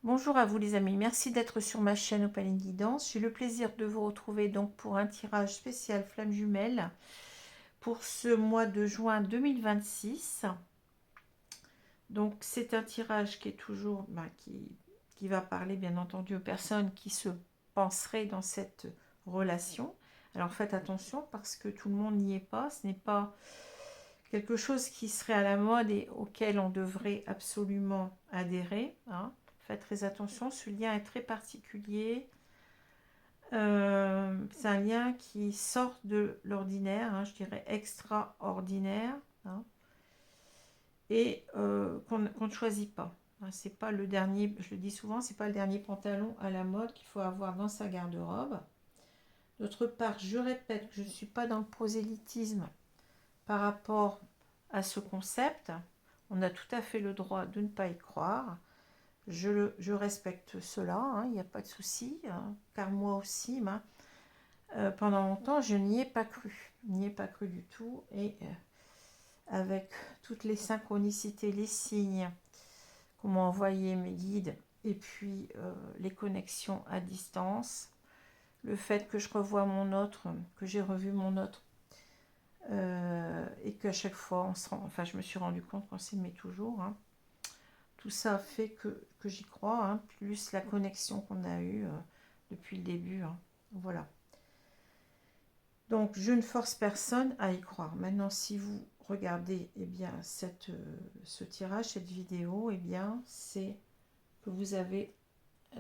Bonjour à vous les amis, merci d'être sur ma chaîne Opaline Guidance. J'ai le plaisir de vous retrouver donc pour un tirage spécial flamme jumelle pour ce mois de juin 2026. Donc c'est un tirage qui est toujours, qui va parler bien entendu aux personnes qui se penseraient dans cette relation. Alors faites attention parce que tout le monde n'y est pas, ce n'est pas quelque chose qui serait à la mode et auquel on devrait absolument adhérer, hein. Faites très attention, ce lien est très particulier. C'est un lien qui sort de l'ordinaire, hein, je dirais extraordinaire, hein, et qu'on ne choisit pas. Hein, c'est pas le dernier, je le dis souvent, c'est pas le dernier pantalon à la mode qu'il faut avoir dans sa garde-robe. D'autre part, je répète que je ne suis pas dans le prosélytisme par rapport à ce concept. On a tout à fait le droit de ne pas y croire. Je respecte cela, hein, il n'y a pas de souci, hein, car moi aussi, pendant longtemps, je n'y ai pas cru. N'y ai pas cru du tout. Et avec toutes les synchronicités, les signes qu'on m'a envoyé mes guides, et puis les connexions à distance, le fait que je revois mon autre, que j'ai revu mon autre, et qu'à chaque fois, je me suis rendu compte qu'on s'aimait toujours, hein. Tout ça fait que j'y crois, hein, plus la connexion qu'on a eue depuis le début, hein. Voilà. Donc, je ne force personne à y croire. Maintenant, si vous regardez ce tirage, cette vidéo, c'est que vous avez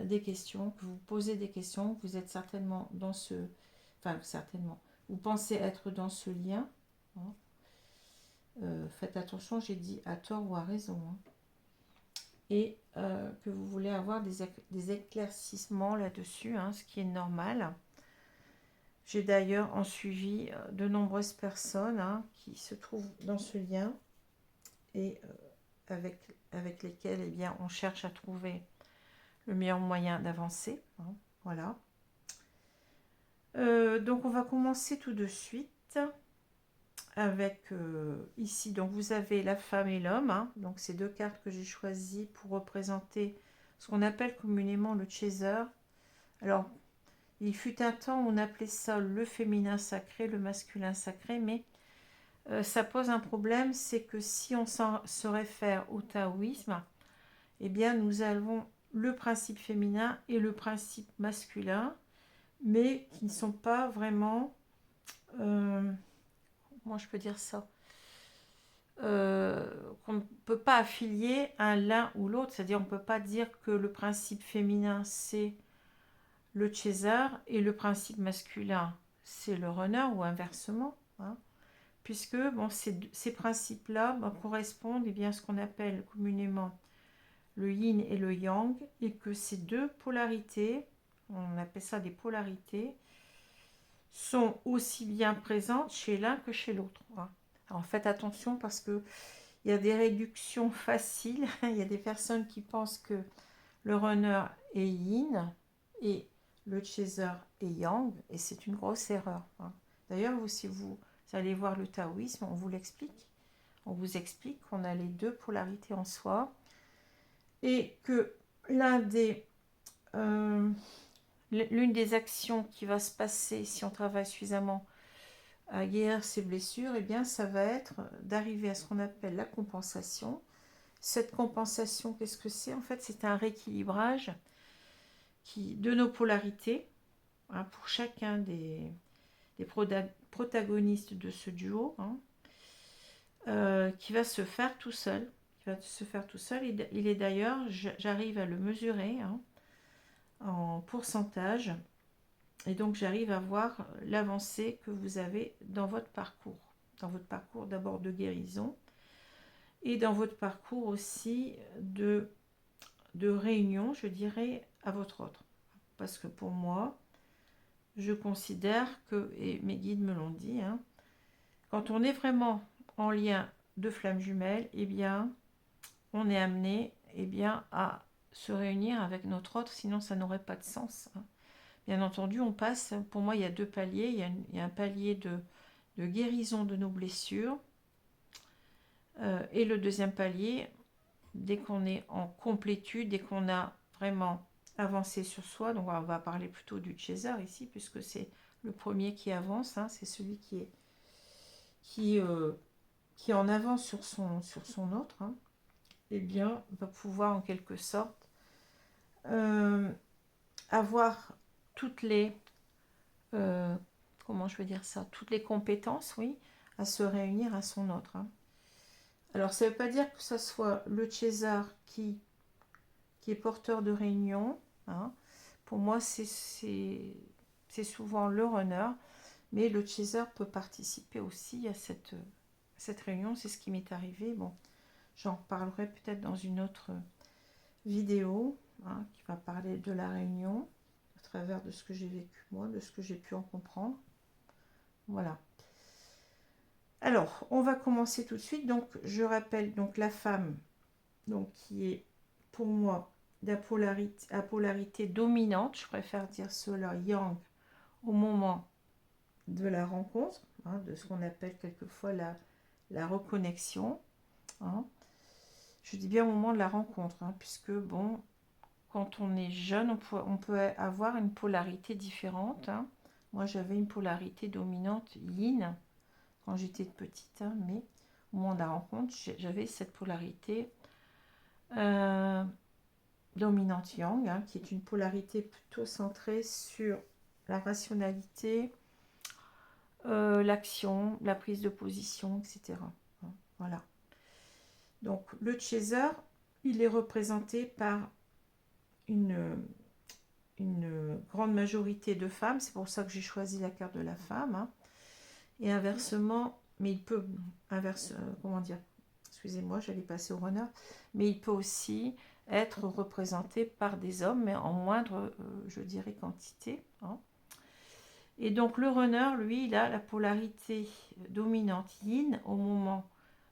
des questions, que vous posez des questions, que vous êtes certainement dans ce... Enfin, certainement. Vous pensez être dans ce lien, hein. Faites attention, j'ai dit à tort ou à raison, hein. Et que vous voulez avoir des éclaircissements là-dessus, hein, ce qui est normal. J'ai d'ailleurs en suivi de nombreuses personnes, hein, qui se trouvent dans ce lien et avec lesquelles on cherche à trouver le meilleur moyen d'avancer, hein, voilà. Donc on va commencer tout de suite avec ici, donc vous avez la femme et l'homme, hein, donc ces deux cartes que j'ai choisies pour représenter ce qu'on appelle communément le chaser. Alors, il fut un temps où on appelait ça le féminin sacré, le masculin sacré, mais ça pose un problème, c'est que si on se réfère au taoïsme, nous avons le principe féminin et le principe masculin, mais qui ne sont pas vraiment, comment je peux dire ça, qu'on ne peut pas affilier à l'un ou l'autre, c'est-à-dire on ne peut pas dire que le principe féminin c'est le chaser et le principe masculin c'est le runner ou inversement, hein, puisque ces principes-là correspondent à ce qu'on appelle communément le yin et le yang, et que ces deux polarités, on appelle ça des polarités, sont aussi bien présentes chez l'un que chez l'autre, hein. Alors faites attention parce que il y a des réductions faciles. Il y a des personnes qui pensent que le runner est yin et le chaser est yang, et c'est une grosse erreur, hein. D'ailleurs, si vous allez voir le taoïsme, on vous l'explique. On vous explique qu'on a les deux polarités en soi et que l'une des actions qui va se passer si on travaille suffisamment à guérir ses blessures, ça va être d'arriver à ce qu'on appelle la compensation. Cette compensation, qu'est-ce que c'est? En fait, c'est un rééquilibrage de nos polarités, hein, pour chacun des protagonistes de ce duo, hein, qui va se faire tout seul. Il est d'ailleurs, j'arrive à le mesurer, hein, en pourcentage, et donc j'arrive à voir l'avancée que vous avez dans votre parcours. Dans votre parcours d'abord de guérison, et dans votre parcours aussi de réunion, je dirais, à votre autre. Parce que pour moi, je considère que, et mes guides me l'ont dit, hein, quand on est vraiment en lien de flamme jumelle, on est amené à se réunir avec notre autre, sinon ça n'aurait pas de sens, hein. Bien entendu, on passe, pour moi, il y a deux paliers. Il y a un palier de guérison de nos blessures, et le deuxième palier, dès qu'on est en complétude, dès qu'on a vraiment avancer sur soi. Donc on va parler plutôt du chaser ici, puisque c'est le premier qui avance, hein, c'est celui qui, qui est en avance sur son autre, hein, eh bien, va pouvoir en quelque sorte euh, avoir toutes les, euh, comment je veux dire ça, toutes les compétences, oui, à se réunir à son autre, hein. Alors, ça ne veut pas dire que ce soit le chaser qui est porteur de réunion, hein. Pour moi, c'est souvent le runner, mais le chaser peut participer aussi à cette réunion. C'est ce qui m'est arrivé. Bon, j'en reparlerai peut-être dans une autre vidéo, hein, qui va parler de la réunion à travers de ce que j'ai vécu moi, de ce que j'ai pu en comprendre. Voilà. Alors, on va commencer tout de suite. Donc, je rappelle donc la femme, donc qui est pour moi à polarité dominante, je préfère dire cela, yang, au moment de la rencontre, hein, de ce qu'on appelle quelquefois la reconnexion, hein. Je dis bien au moment de la rencontre, hein, puisque bon, quand on est jeune, on peut avoir une polarité différente, hein. Moi, j'avais une polarité dominante yin quand j'étais petite, hein, mais au moment de la rencontre, j'avais cette polarité dominante yang, hein, qui est une polarité plutôt centrée sur la rationalité, l'action, la prise de position, etc. Voilà. Donc le chaser, il est représenté par une grande majorité de femmes. C'est pour ça que j'ai choisi la carte de la femme, hein. Et inversement, mais il peut comment dire, excusez-moi, j'allais passer au runner, mais il peut aussi être représenté par des hommes, mais en moindre, je dirais, quantité, hein. Et donc le runner, lui, il a la polarité dominante yin au moment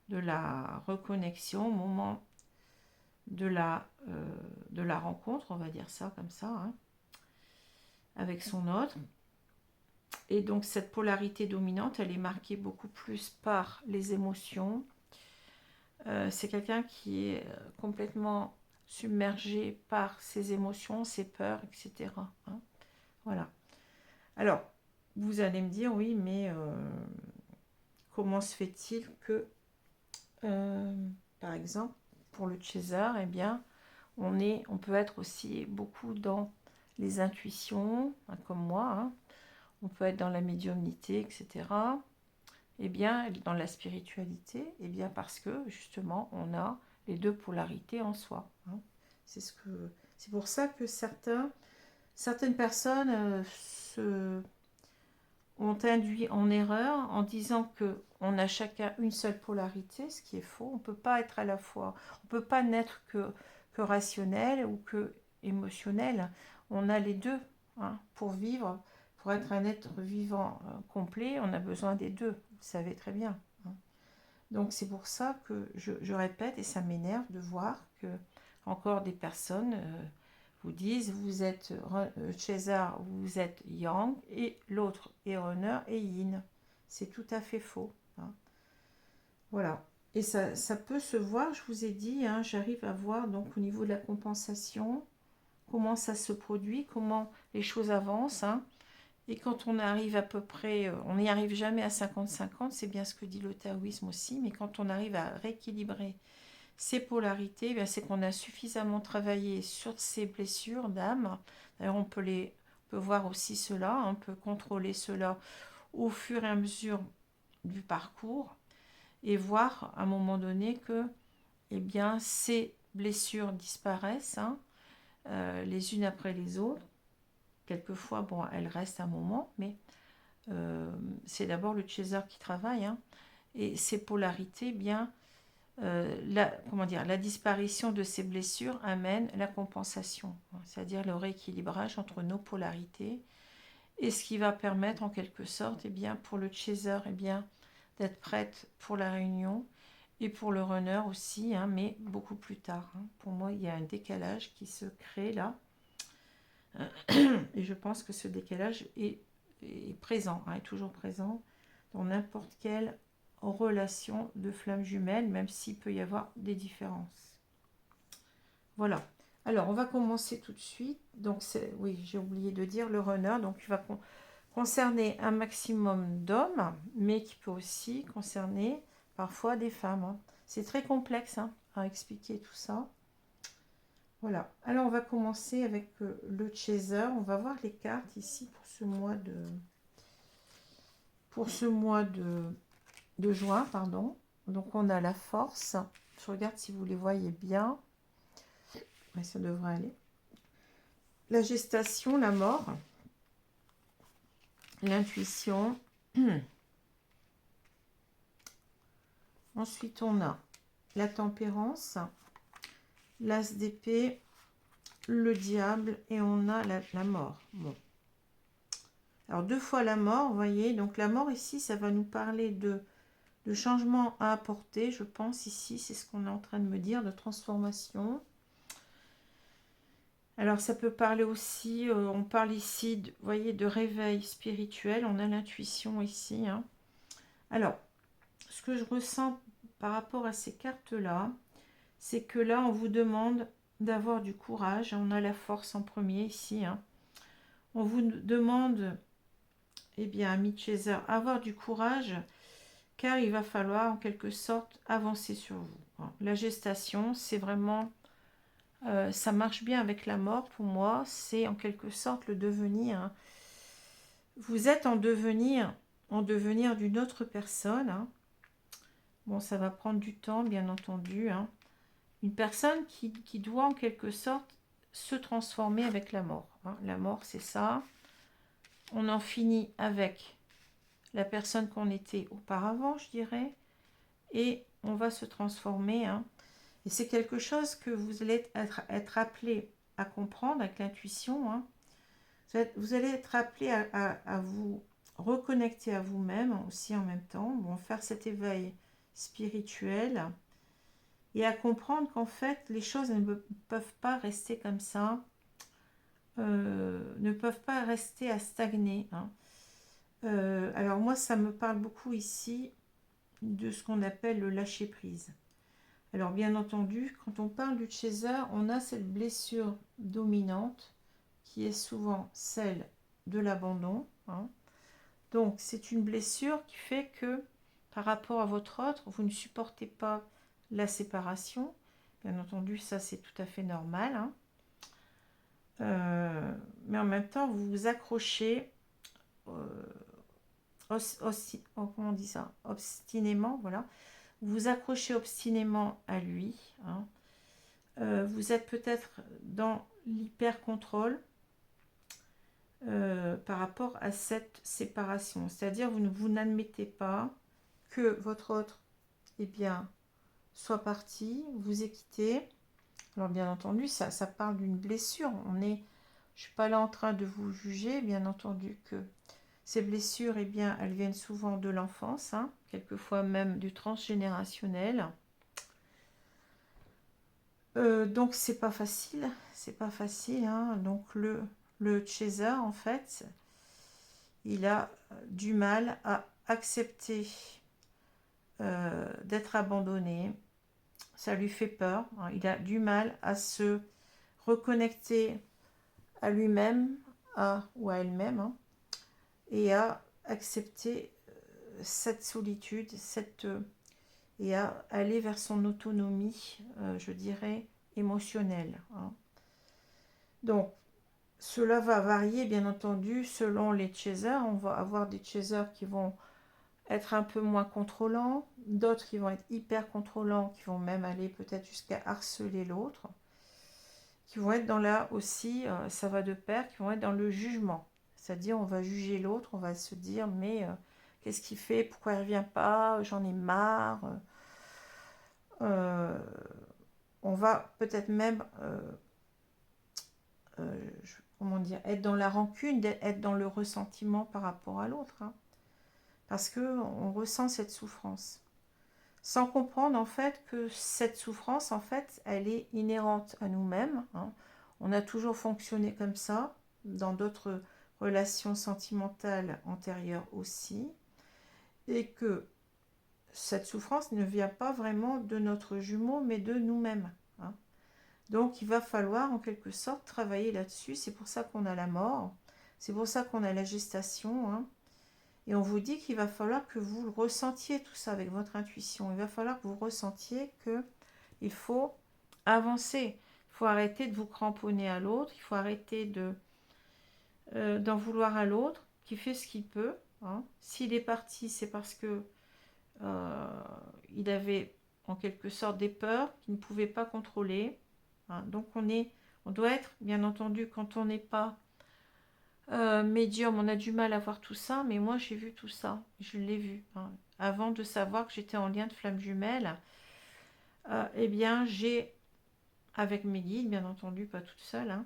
de la reconnexion, au moment de la rencontre, on va dire ça comme ça, hein, avec son autre. Et donc cette polarité dominante, elle est marquée beaucoup plus par les émotions. C'est quelqu'un qui est complètement submergé par ses émotions, ses peurs, etc., hein. Voilà. Alors, vous allez me dire, oui, mais comment se fait-il que, par exemple, pour le chaser, eh bien, on peut être aussi beaucoup dans les intuitions, hein, comme moi, hein. On peut être dans la médiumnité, etc. Eh bien, dans la spiritualité, eh bien, parce que justement, on a les deux polarités en soi, hein. C'est pour ça que certaines personnes ont induit en erreur en disant que on a chacun une seule polarité, ce qui est faux. On ne peut pas être à la fois, on peut pas n'être que rationnel ou que émotionnel. On a les deux, hein, pour vivre, pour être un être vivant complet. On a besoin des deux. Vous le savez très bien, hein. Donc c'est pour ça que je répète, et ça m'énerve de voir que encore des personnes vous disent vous êtes chaser, vous êtes yang, et l'autre est runner et yin. C'est tout à fait faux, hein. Voilà. Et ça peut se voir, je vous ai dit, hein, j'arrive à voir donc au niveau de la compensation, comment ça se produit, comment les choses avancent, hein. Et quand on arrive à peu près, on n'y arrive jamais à 50-50, c'est bien ce que dit le taoïsme aussi, mais quand on arrive à rééquilibrer ces polarités, eh bien, c'est qu'on a suffisamment travaillé sur ces blessures d'âme. D'ailleurs, on peut voir aussi cela, on peut contrôler cela au fur et à mesure du parcours et voir à un moment donné que, eh bien, ces blessures disparaissent, hein, les unes après les autres. Quelquefois, bon, elles restent un moment, mais c'est d'abord le chaser qui travaille, hein. Et ces polarités, eh bien, la disparition de ces blessures amène la compensation, hein, c'est-à-dire le rééquilibrage entre nos polarités, et ce qui va permettre en quelque sorte, eh bien, pour le chaser, eh bien, d'être prête pour la réunion, et pour le runner aussi, hein, mais beaucoup plus tard, hein. Pour moi, il y a un décalage qui se crée là, et je pense que ce décalage est présent, hein, est toujours présent dans n'importe quelle relation de flammes jumelles, même s'il peut y avoir des différences. Voilà. Alors, on va commencer tout de suite. Donc, oui, j'ai oublié de dire le runner. Donc, il va concerner un maximum d'hommes, mais qui peut aussi concerner parfois des femmes, hein. C'est très complexe, hein, à expliquer tout ça. Voilà. Alors, on va commencer avec le chaser. On va voir les cartes ici pour ce mois de juin, pardon. Donc, on a la force. Je regarde si vous les voyez bien. Mais ça devrait aller. La gestation, la mort, l'intuition. Ensuite, on a la tempérance, l'as d'épée, le diable et on a la mort. Bon. Alors, 2 fois la mort, vous voyez. Donc, la mort ici, ça va nous parler de changement à apporter, je pense, ici. C'est ce qu'on est en train de me dire, de transformation. Alors, ça peut parler aussi, on parle ici, vous voyez, de réveil spirituel. On a l'intuition ici, hein. Alors, ce que je ressens par rapport à ces cartes-là, c'est que là, on vous demande d'avoir du courage. On a la force en premier ici, hein. On vous demande, eh bien, ami Chaser, avoir du courage, car il va falloir en quelque sorte avancer sur vous. La gestation, c'est vraiment, ça marche bien avec la mort pour moi, c'est en quelque sorte le devenir, hein. Vous êtes en devenir d'une autre personne, hein. Bon, ça va prendre du temps, bien entendu, hein. Une personne qui doit en quelque sorte se transformer avec la mort, hein. La mort, c'est ça. On en finit avec la personne qu'on était auparavant, je dirais, et on va se transformer, hein. Et c'est quelque chose que vous allez être appelé à comprendre avec l'intuition, hein. Vous allez être appelé à vous reconnecter à vous-même aussi en même temps, bon, faire cet éveil spirituel et à comprendre qu'en fait les choses ne peuvent pas rester comme ça, ne peuvent pas rester à stagner, hein. Alors moi ça me parle beaucoup ici de ce qu'on appelle le lâcher prise. Alors bien entendu, quand on parle du chaser, on a cette blessure dominante qui est souvent celle de l'abandon, hein. Donc c'est une blessure qui fait que par rapport à votre autre, vous ne supportez pas la séparation. Bien entendu, ça c'est tout à fait normal, hein. Mais en même temps, vous vous accrochez, comment on dit ça, obstinément, voilà. Vous vous accrochez obstinément à lui, hein. Vous êtes peut-être dans l'hyper-contrôle par rapport à cette séparation. C'est-à-dire vous n'admettez pas que votre autre, eh bien, soit parti, vous ait quitté. Alors bien entendu, ça parle d'une blessure. Je ne suis pas là en train de vous juger, bien entendu que ces blessures, eh bien, elles viennent souvent de l'enfance, hein, quelquefois même du transgénérationnel. Donc c'est pas facile, hein. Donc le chaser, en fait, il a du mal à accepter d'être abandonné. Ça lui fait peur, hein. Il a du mal à se reconnecter à lui-même, ou à elle-même, hein, et à accepter cette solitude, et à aller vers son autonomie, je dirais, émotionnelle, hein. Donc, cela va varier, bien entendu, selon les chasers. On va avoir des chasers qui vont être un peu moins contrôlants, d'autres qui vont être hyper contrôlants, qui vont même aller peut-être jusqu'à harceler l'autre, qui vont être dans là aussi, ça va de pair, qui vont être dans le jugement. C'est-à-dire, on va juger l'autre, on va se dire, mais qu'est-ce qu'il fait, pourquoi il ne revient pas, j'en ai marre. Euh, on va peut-être même, comment dire, être dans la rancune, être dans le ressentiment par rapport à l'autre, hein, parce qu'on ressent cette souffrance. Sans comprendre en fait que cette souffrance, en fait, elle est inhérente à nous-mêmes, hein. On a toujours fonctionné comme ça, dans d'autres relations sentimentales antérieures aussi, et que cette souffrance ne vient pas vraiment de notre jumeau, mais de nous-mêmes, hein. Donc il va falloir en quelque sorte travailler là-dessus. C'est pour ça qu'on a la mort, c'est pour ça qu'on a la gestation, hein. Et on vous dit qu'il va falloir que vous ressentiez tout ça avec votre intuition. Il va falloir que vous ressentiez que il faut avancer. Il faut arrêter de vous cramponner à l'autre. Il faut arrêter d'en vouloir à l'autre qui fait ce qu'il peut, hein. S'il est parti, c'est parce que il avait en quelque sorte des peurs qu'il ne pouvait pas contrôler, hein. Donc on doit être, bien entendu, quand on n'est pas médium, on a du mal à voir tout ça, mais moi j'ai vu tout ça, je l'ai vu, hein. Avant de savoir que j'étais en lien de flamme jumelle, eh bien j'ai, avec mes guides, bien entendu, pas toute seule, hein,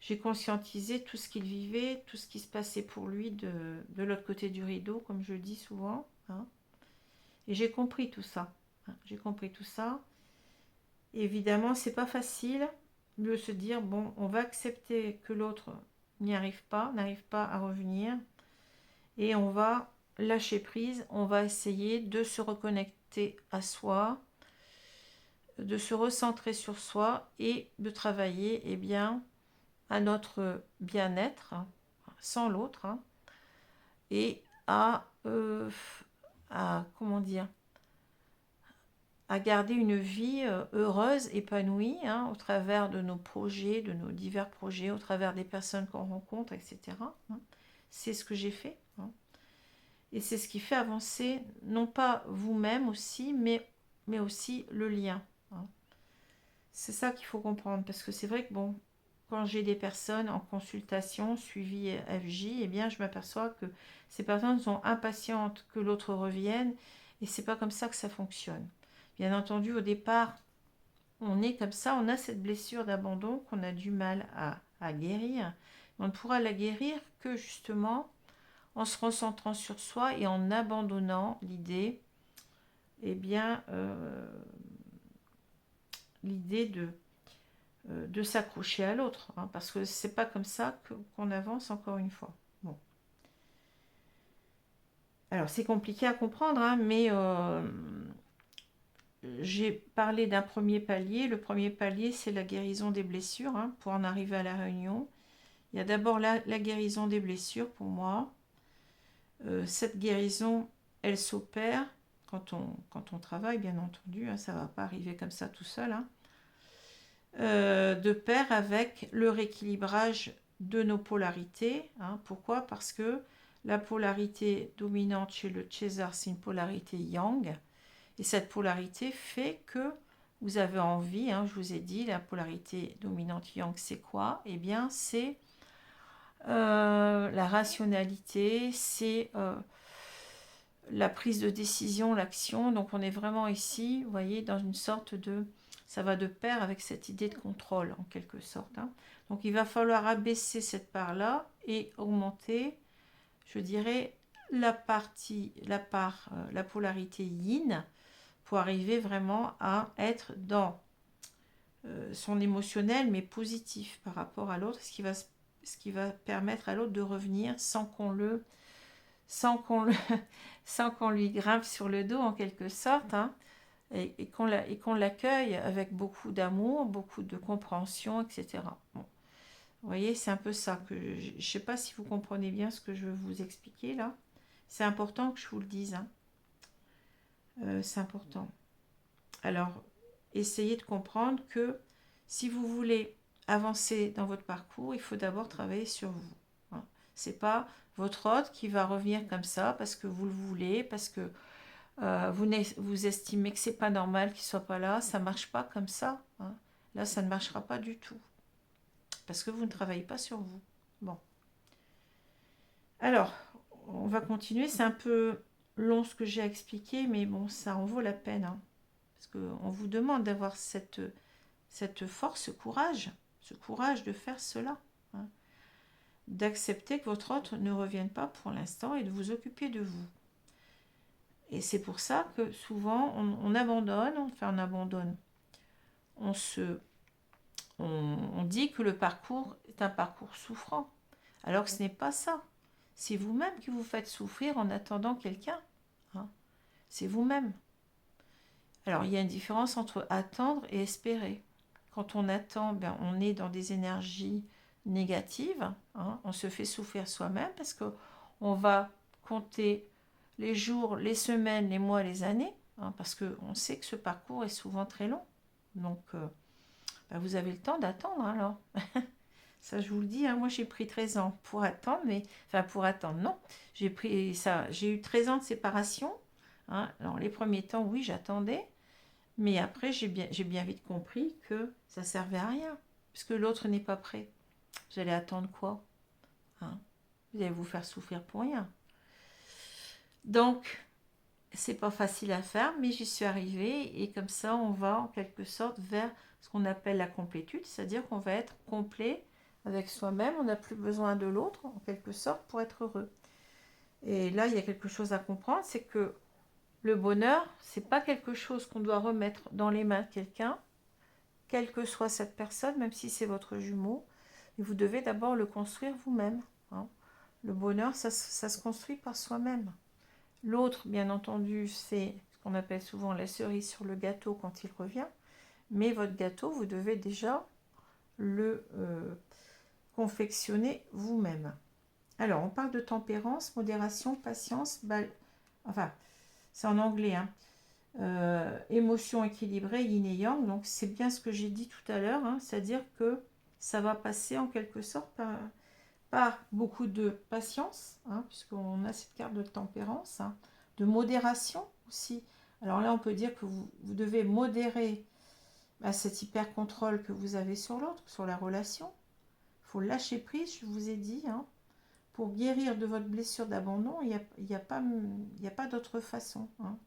j'ai conscientisé tout ce qu'il vivait, tout ce qui se passait pour lui de l'autre côté du rideau, comme je dis souvent, hein. Et j'ai compris tout ça, hein. J'ai compris tout ça. Et évidemment, c'est pas facile de se dire, bon, on va accepter que l'autre n'arrive pas à revenir, et on va lâcher prise, on va essayer de se reconnecter à soi, de se recentrer sur soi et de travailler, eh bien, à notre bien-être, hein, sans l'autre, hein, et comment dire, à garder une vie heureuse, épanouie, hein, au travers de nos projets, de nos divers projets, au travers des personnes qu'on rencontre, etc., hein. C'est ce que j'ai fait, hein. Et c'est ce qui fait avancer, non pas vous-même aussi, mais aussi le lien, hein. C'est ça qu'il faut comprendre, parce que c'est vrai que, bon, quand j'ai des personnes en consultation, suivi FJ, eh bien, je m'aperçois que ces personnes sont impatientes que l'autre revienne, et c'est pas comme ça que ça fonctionne. Bien entendu, au départ, on est comme ça, on a cette blessure d'abandon qu'on a du mal à guérir. On ne pourra la guérir que justement en se recentrant sur soi et en abandonnant l'idée, eh bien, l'idée de s'accrocher à l'autre, hein, parce que c'est pas comme ça qu'on avance, encore une fois. Bon. Alors c'est compliqué à comprendre, hein, mais j'ai parlé d'un premier palier. Le premier palier, c'est la guérison des blessures, hein, pour en arriver à la réunion. Il y a d'abord la guérison des blessures pour moi. Cette guérison, elle s'opère quand on travaille, bien entendu, hein, ça ne va pas arriver comme ça tout seul, hein. De pair avec le rééquilibrage de nos polarités, hein. Pourquoi? Parce que la polarité dominante chez le César, c'est une polarité yang, et cette polarité fait que vous avez envie, hein, je vous ai dit, la polarité dominante yang, c'est quoi? Eh bien, c'est la rationalité, c'est la prise de décision, l'action. Donc on est vraiment ici, vous voyez, dans une sorte de... Ça va de pair avec cette idée de contrôle, en quelque sorte, hein. Donc il va falloir abaisser cette part-là et augmenter, je dirais, la polarité yin, pour arriver vraiment à être dans son émotionnel, mais positif par rapport à l'autre, ce qui va permettre à l'autre de revenir sans qu'on le, sans qu'on lui grimpe sur le dos en quelque sorte, hein, et qu'on l'accueille avec beaucoup d'amour, beaucoup de compréhension, etc. Bon. Vous voyez, c'est un peu ça que je ne sais pas si vous comprenez bien ce que je veux vous expliquer là. C'est important que je vous le dise, hein. C'est important. Alors, essayez de comprendre que si vous voulez avancer dans votre parcours, il faut d'abord travailler sur vous, hein. C'est pas votre hôte qui va revenir comme ça parce que vous le voulez, parce que vous estimez que c'est pas normal qu'il soit pas là. Ça marche pas comme ça, hein. Là, ça ne marchera pas du tout parce que vous ne travaillez pas sur vous. Bon. Alors, on va continuer. C'est un peu long ce que j'ai expliqué, mais bon, ça en vaut la peine, hein, parce qu'on vous demande d'avoir cette force, ce courage de faire cela, hein, d'accepter que votre autre ne revienne pas pour l'instant et de vous occuper de vous. Et c'est pour ça que souvent on abandonne, enfin on abandonne, on dit que le parcours est un parcours souffrant, alors que ce n'est pas ça. C'est vous-même qui vous faites souffrir en attendant quelqu'un, hein. C'est vous-même. Alors il y a une différence entre attendre et espérer. quand on attend, ben, on est dans des énergies négatives, hein. On se fait souffrir soi-même parce qu'on va compter les jours, les semaines, les mois, les années, hein, parce qu'on sait que ce parcours est souvent très long. Donc, ben, vous avez le temps d'attendre alors. Ça, je vous le dis, hein, moi j'ai pris 13 ans pour attendre, mais enfin pour attendre, non. J'ai pris ça, j'ai eu 13 ans de séparation. Hein. Alors les premiers temps, oui, j'attendais, mais après j'ai bien vite compris que ça servait à rien, puisque l'autre n'est pas prêt. Vous allez attendre quoi, hein? Vous allez vous faire souffrir pour rien. Donc, c'est pas facile à faire, mais j'y suis arrivée, et comme ça, on va en quelque sorte vers ce qu'on appelle la complétude, c'est-à-dire qu'on va être complet avec soi-même, on n'a plus besoin de l'autre, en quelque sorte, pour être heureux. Et là, il y a quelque chose à comprendre, c'est que le bonheur, c'est pas quelque chose qu'on doit remettre dans les mains de quelqu'un, quelle que soit cette personne, même si c'est votre jumeau, et vous devez d'abord le construire vous-même, hein. Le bonheur, ça se construit par soi-même. L'autre, bien entendu, c'est ce qu'on appelle souvent la cerise sur le gâteau quand il revient, mais votre gâteau, vous devez déjà le confectionner vous-même. Alors, on parle de tempérance, modération, patience, enfin, c'est en anglais, hein. Émotion équilibrée, yin et yang, donc c'est bien ce que j'ai dit tout à l'heure, hein, c'est-à-dire que ça va passer en quelque sorte par beaucoup de patience, hein, puisqu'on a cette carte de tempérance, hein, de modération aussi. Alors là, on peut dire que vous devez modérer cet hyper-contrôle que vous avez sur l'autre, sur la relation. Il faut lâcher prise, je vous ai dit, hein. Pour guérir de votre blessure d'abandon, il n'y a pas d'autre façon, hein,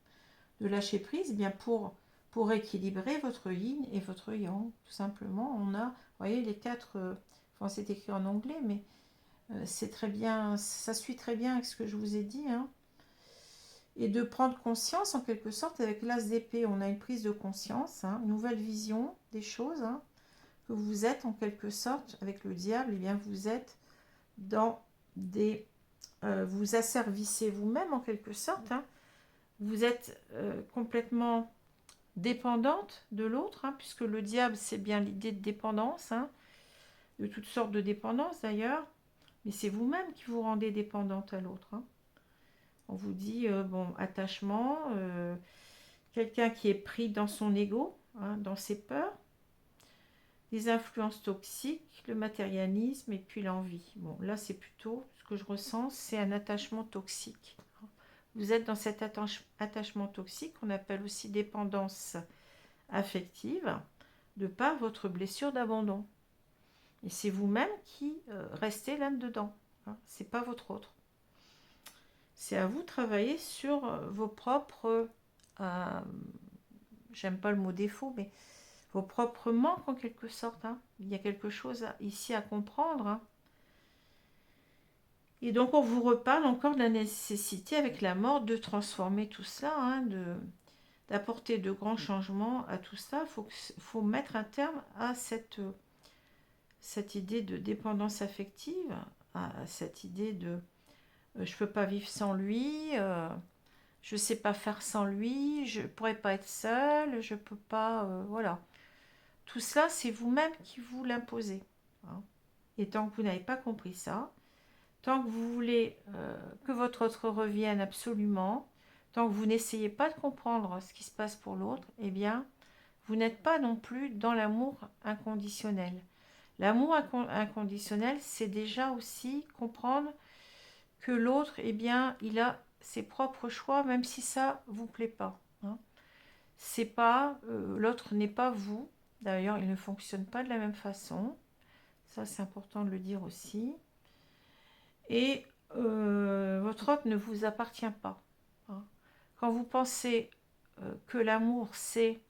de lâcher prise. Eh bien pour équilibrer votre yin et votre yang, tout simplement, on a, vous voyez, les quatre, enfin c'est écrit en anglais, mais c'est très bien, ça suit très bien avec ce que je vous ai dit, hein. Et de prendre conscience, en quelque sorte, avec l'as d'épée, on a une prise de conscience, hein, une nouvelle vision des choses, hein, que vous êtes en quelque sorte, avec le diable, et bien vous êtes dans des... vous asservissez vous-même en quelque sorte, hein. Vous êtes complètement dépendante de l'autre, hein, puisque le diable, c'est bien l'idée de dépendance, hein, de toutes sortes de dépendances d'ailleurs, mais c'est vous-même qui vous rendez dépendante à l'autre, hein. On vous dit, bon, attachement, quelqu'un qui est pris dans son ego, hein, dans ses peurs, les influences toxiques, le matérialisme et puis l'envie. Bon, là, c'est plutôt ce que je ressens, c'est un attachement toxique. Vous êtes dans cet attachement toxique qu'on appelle aussi dépendance affective, de par votre blessure d'abandon. Et c'est vous-même qui restez là-dedans, hein, c'est pas votre autre. C'est à vous de travailler sur vos propres, j'aime pas le mot défaut, mais vos propres manques en quelque sorte, hein. Il y a quelque chose ici à comprendre, hein. Et donc on vous reparle encore de la nécessité avec la mort de transformer tout cela, hein, d'apporter de grands changements à tout ça. Faut mettre un terme à cette idée de dépendance affective, à cette idée de je ne peux pas vivre sans lui, je ne sais pas faire sans lui, je ne pourrais pas être seule, je ne peux pas... voilà. Tout cela, c'est vous-même qui vous l'imposez, hein. Et tant que vous n'avez pas compris ça, tant que vous voulez que votre autre revienne absolument, tant que vous n'essayez pas de comprendre ce qui se passe pour l'autre, eh bien, vous n'êtes pas non plus dans l'amour inconditionnel. L'amour inconditionnel, c'est déjà aussi comprendre que l'autre, eh bien, il a ses propres choix, même si ça vous plaît pas, hein. C'est pas l'autre n'est pas vous. D'ailleurs, il ne fonctionne pas de la même façon. Ça, c'est important de le dire aussi. Et votre autre ne vous appartient pas, hein. Quand vous pensez que l'amour, c'est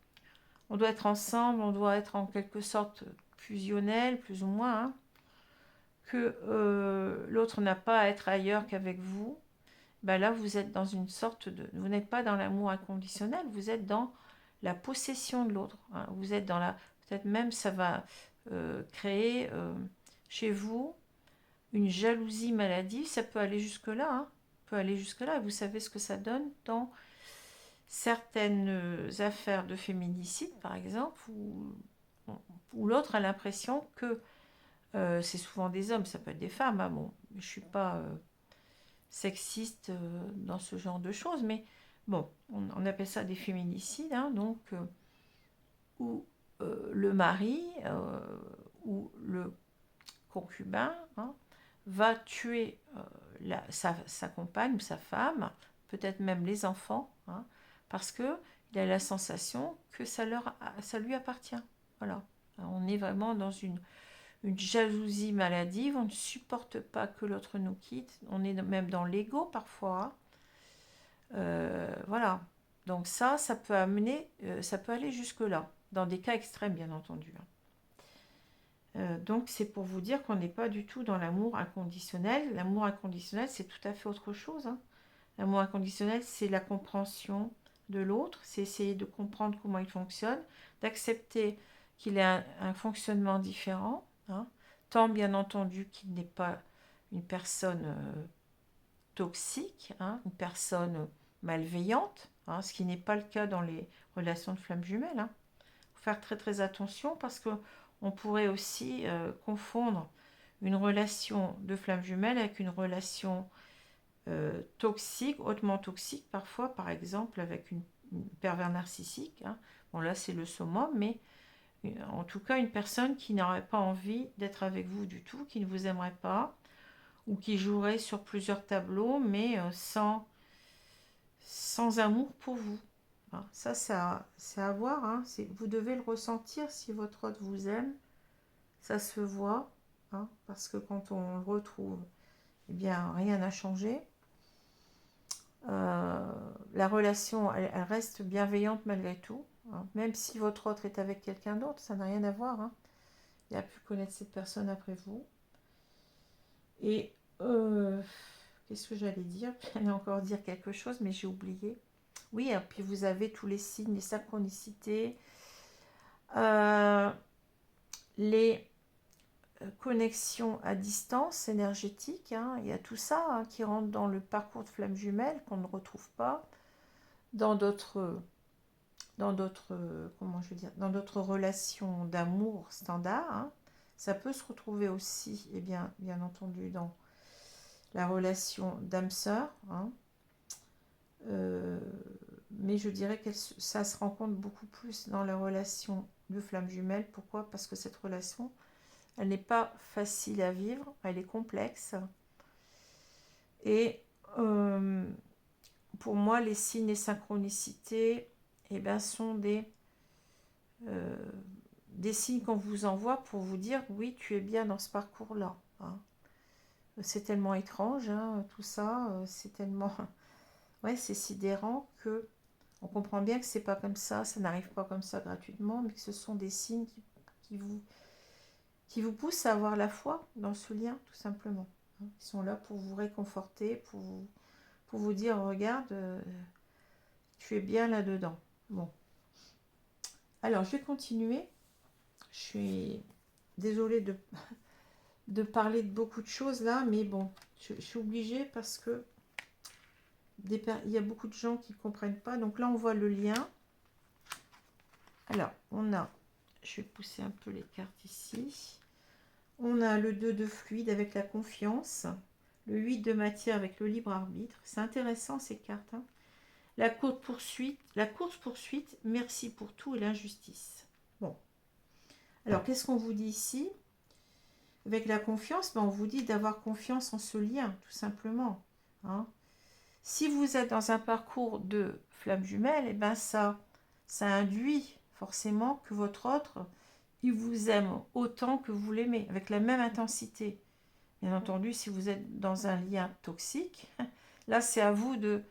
on doit être ensemble, on doit être en quelque sorte fusionnel, plus ou moins, hein, que l'autre n'a pas à être ailleurs qu'avec vous, ben là, vous êtes dans une sorte de... Vous n'êtes pas dans l'amour inconditionnel, vous êtes dans la possession de l'autre, hein. Vous êtes dans la... Peut-être même ça va créer chez vous une jalousie maladive, ça peut aller jusque-là, hein. Peut aller jusque-là. Vous savez ce que ça donne dans certaines affaires de féminicide, par exemple, où ou l'autre a l'impression que c'est souvent des hommes, ça peut être des femmes, hein, bon, je ne suis pas sexiste dans ce genre de choses, mais bon, on appelle ça des féminicides, hein, donc où le mari ou le concubin, hein, va tuer sa compagne ou sa femme, peut-être même les enfants, hein, parce que il a la sensation que ça lui appartient. Voilà. On est vraiment dans une jalousie maladive, on ne supporte pas que l'autre nous quitte, on est même dans l'ego parfois, hein. Voilà. Donc ça peut amener, ça peut aller jusque-là, dans des cas extrêmes bien entendu, hein. Donc c'est pour vous dire qu'on n'est pas du tout dans l'amour inconditionnel. L'amour inconditionnel, c'est tout à fait autre chose, hein. L'amour inconditionnel, c'est la compréhension de l'autre, c'est essayer de comprendre comment il fonctionne, d'accepter qu'il ait un fonctionnement différent, hein, tant bien entendu qu'il n'est pas une personne toxique, hein, une personne malveillante, hein, ce qui n'est pas le cas dans les relations de flammes jumelles, hein. Faut faire très très attention parce que on pourrait aussi confondre une relation de flamme jumelle avec une relation toxique, hautement toxique parfois, par exemple avec une pervers narcissique, hein. Bon là c'est le summum, mais en tout cas une personne qui n'aurait pas envie d'être avec vous du tout, qui ne vous aimerait pas, ou qui jouerait sur plusieurs tableaux, mais sans amour pour vous, hein. Ça c'est à voir, hein. Vous devez le ressentir si votre hôte vous aime. Ça se voit, hein, parce que quand on le retrouve, eh bien, rien n'a changé. La relation, elle reste bienveillante malgré tout, hein. Même si votre autre est avec quelqu'un d'autre, ça n'a rien à voir, hein. Il a pu connaître cette personne après vous. Et qu'est-ce que j'allais dire? J'allais encore dire quelque chose, mais j'ai oublié. Oui, et puis vous avez tous les signes, les synchronicités, les connexion à distance énergétique, hein. Il y a tout ça, hein, qui rentre dans le parcours de flamme jumelle qu'on ne retrouve pas dans comment je veux dire, dans d'autres relations d'amour standard, hein. Ça peut se retrouver aussi, et bien entendu, dans la relation d'âme-sœur, hein. Mais je dirais que ça se rencontre beaucoup plus dans la relation de flamme jumelle. Pourquoi? Parce que cette relation, elle n'est pas facile à vivre, elle est complexe. Et pour moi, les signes et synchronicités, eh ben, sont euh, des signes qu'on vous envoie pour vous dire oui, tu es bien dans ce parcours-là, hein. C'est tellement étrange, hein, tout ça, c'est tellement, ouais, c'est sidérant que on comprend bien que c'est pas comme ça n'arrive pas comme ça gratuitement, mais que ce sont des signes qui vous poussent à avoir la foi dans ce lien, tout simplement, hein. Ils sont là pour vous réconforter, pour vous dire regarde, tu es bien là-dedans. Bon, alors je vais continuer. Je suis désolée de parler de beaucoup de choses là, mais bon, je suis obligée parce que il y a beaucoup de gens qui ne comprennent pas. Donc là, on voit le lien. Alors, je vais pousser un peu les cartes ici. On a le 2 de fluide avec la confiance, le 8 de matière avec le libre arbitre. C'est intéressant ces cartes, hein. La course poursuite, merci pour tout et l'injustice. Bon, alors qu'est-ce qu'on vous dit ici? Avec la confiance, on vous dit d'avoir confiance en ce lien, tout simplement, hein. Si vous êtes dans un parcours de flamme jumelle, et ben ça induit forcément que votre autre, il vous aime autant que vous l'aimez, avec la même intensité. Bien entendu, si vous êtes dans un lien toxique, là c'est à vous de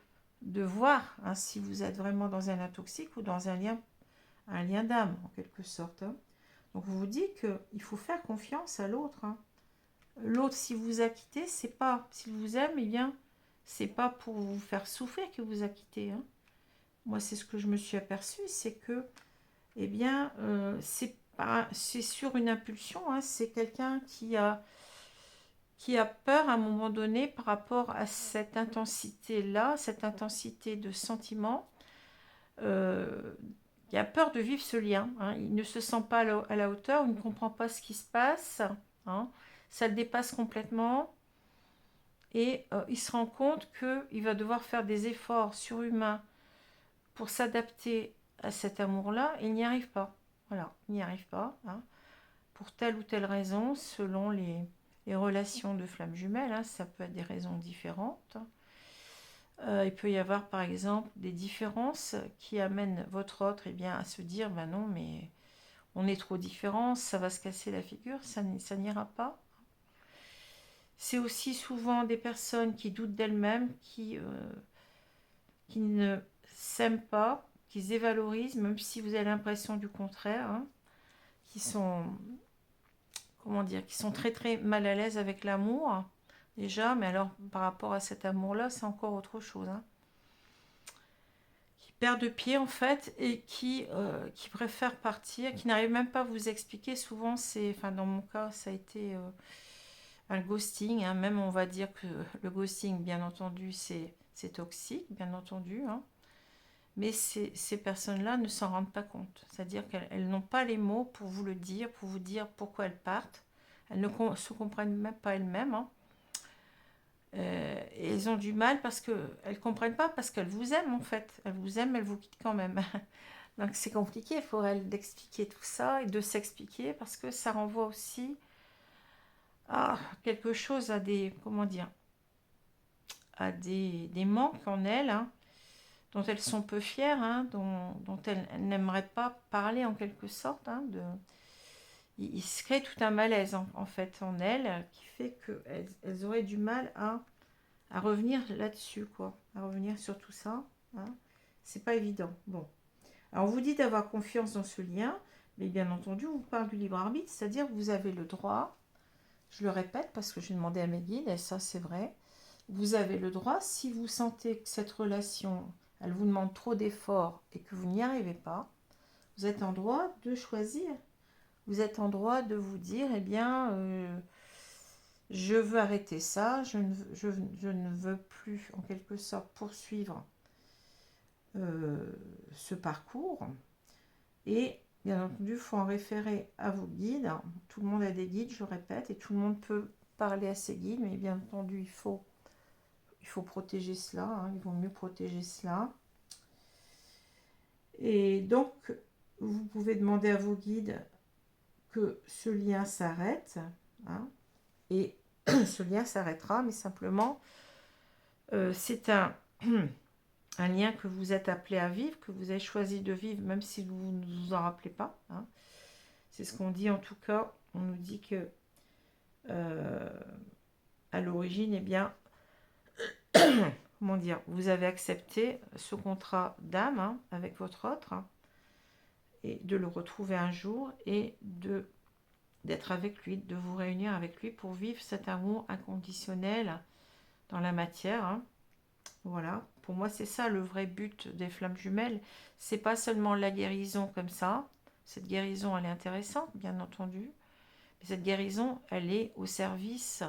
voir, hein, si vous êtes vraiment dans un lien toxique ou dans un lien d'âme, en quelque sorte, hein. Donc vous vous dites qu'il faut faire confiance à l'autre, hein. L'autre, si vous a quitté, c'est pas, s'il vous aime, eh bien, c'est pas pour vous faire souffrir que vous a quitté, hein. Moi, c'est ce que je me suis aperçue, c'est que, eh bien, c'est sur une impulsion, hein. C'est quelqu'un qui a peur à un moment donné par rapport à cette intensité-là, cette intensité de sentiment, il a peur de vivre ce lien. Hein. Il ne se sent pas à la hauteur, il ne comprend pas ce qui se passe. Hein. Ça le dépasse complètement. Et il se rend compte qu'il va devoir faire des efforts surhumains pour s'adapter à cet amour-là. Il n'y arrive pas. Voilà, il n'y arrive pas. Hein. Pour telle ou telle raison, selon les relations de flammes jumelles, hein, ça peut être des raisons différentes. Il peut y avoir par exemple des différences qui amènent votre autre bien, à se dire ben non mais on est trop différents, ça va se casser la figure, ça n'ira pas. C'est aussi souvent des personnes qui doutent d'elles-mêmes, qui ne s'aiment pas, qui se dévalorisent, même si vous avez l'impression du contraire, hein, qui sont, comment dire, qui sont très très mal à l'aise avec l'amour, déjà, mais alors par rapport à cet amour-là, c'est encore autre chose. Hein. Qui perdent de pied en fait et qui préfèrent partir, qui n'arrivent même pas à vous expliquer. Souvent, enfin dans mon cas, ça a été un ghosting. Hein. Même on va dire que le ghosting, bien entendu, c'est toxique, bien entendu. Hein. Mais ces personnes-là ne s'en rendent pas compte. C'est-à-dire qu'elles n'ont pas les mots pour vous le dire, pour vous dire pourquoi elles partent. Elles ne se comprennent même pas elles-mêmes. Hein. Et elles ont du mal parce qu'elles ne comprennent pas, parce qu'elles vous aiment en fait. Elles vous aiment, elles vous quittent quand même. Donc c'est compliqué pour elles d'expliquer tout ça et de s'expliquer parce que ça renvoie aussi à quelque chose, à des, comment dire, à des manques en elles, hein, dont elles sont peu fières, hein, dont elles n'aimeraient pas parler en quelque sorte. Hein, il se crée tout un malaise en fait en elles qui fait qu'elles auraient du mal à revenir là-dessus, quoi, à revenir sur tout ça. Hein. C'est pas évident. Bon. Alors, on vous dit d'avoir confiance dans ce lien, mais bien entendu, on vous parle du libre arbitre, c'est-à-dire que vous avez le droit, je le répète parce que j'ai demandé à mes guides, et ça c'est vrai, vous avez le droit, si vous sentez que cette relation, elle vous demande trop d'efforts et que vous n'y arrivez pas, vous êtes en droit de choisir. Vous êtes en droit de vous dire, eh bien, je veux arrêter ça, je ne veux plus, en quelque sorte, poursuivre ce parcours. Et bien entendu, il faut en référer à vos guides. Tout le monde a des guides, je le répète, et tout le monde peut parler à ses guides, mais bien entendu, il faut protéger cela. Hein, il vaut mieux protéger cela. Et donc, vous pouvez demander à vos guides que ce lien s'arrête. Hein, et ce lien s'arrêtera, mais simplement, c'est un lien que vous êtes appelé à vivre, que vous avez choisi de vivre, même si vous ne vous en rappelez pas. Hein. C'est ce qu'on dit en tout cas. On nous dit que à l'origine, eh bien, comment dire, vous avez accepté ce contrat d'âme hein, avec votre autre, hein, et de le retrouver un jour et d'être avec lui, de vous réunir avec lui pour vivre cet amour inconditionnel dans la matière. Hein. Voilà, pour moi c'est ça le vrai but des flammes jumelles. C'est pas seulement la guérison comme ça. Cette guérison elle est intéressante bien entendu. Mais cette guérison elle est au service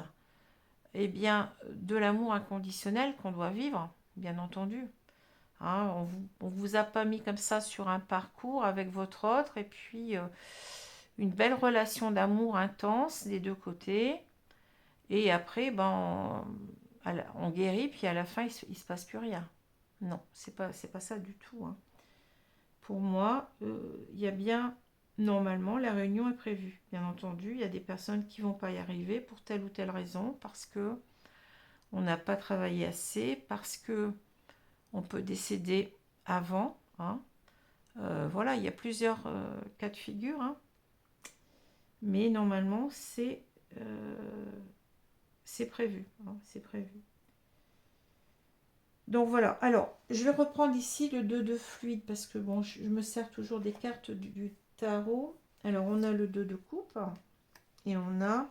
eh bien, de l'amour inconditionnel qu'on doit vivre, bien entendu. Hein, on vous a pas mis comme ça sur un parcours avec votre autre et puis une belle relation d'amour intense des deux côtés. Et après, ben, on guérit, puis à la fin, il se passe plus rien. Non, c'est pas ça du tout. Hein. Pour moi, il y a bien, normalement, la réunion est prévue. Bien entendu, il y a des personnes qui vont pas y arriver pour telle ou telle raison, parce que on n'a pas travaillé assez, parce que on peut décéder avant. Hein. Voilà, il y a plusieurs cas de figure. Hein. Mais normalement, c'est prévu. Hein, c'est prévu. Donc voilà, alors je vais reprendre ici le 2 de fluide parce que bon, je me sers toujours des cartes du tarot. Alors on a le 2 de coupe et on a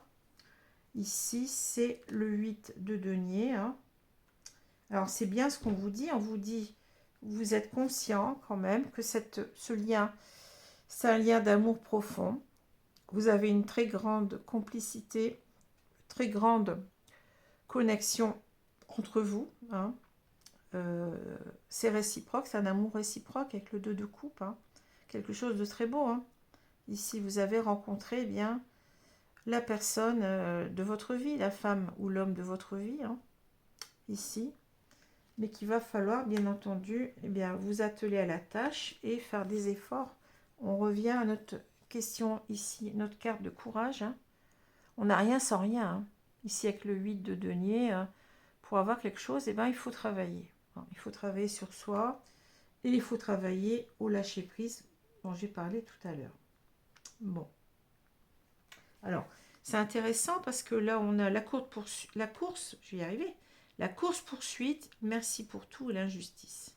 ici c'est le 8 de denier. Hein. Alors c'est bien ce qu'on vous dit, on vous dit, vous êtes conscient quand même que ce lien, c'est un lien d'amour profond. Vous avez une très grande complicité, très grande connexion entre vous. Hein. C'est réciproque, c'est un amour réciproque avec le 2 de coupe. Hein. quelque chose de très beau, hein. Ici, vous avez rencontré, eh bien, la personne de votre vie, la femme ou l'homme de votre vie, hein, ici. Mais qu'il va falloir, bien entendu, eh bien, vous atteler à la tâche et faire des efforts. On revient à notre question ici, notre carte de courage, hein. On n'a rien sans rien, hein. Ici, avec le 8 de denier, pour avoir quelque chose, eh ben, il faut travailler, hein. Il faut travailler sur soi et il faut travailler au lâcher-prise dont j'ai parlé tout à l'heure. Bon. Alors, c'est intéressant parce que là, on a la course, je vais y arriver, la course-poursuite, merci pour tout et l'injustice.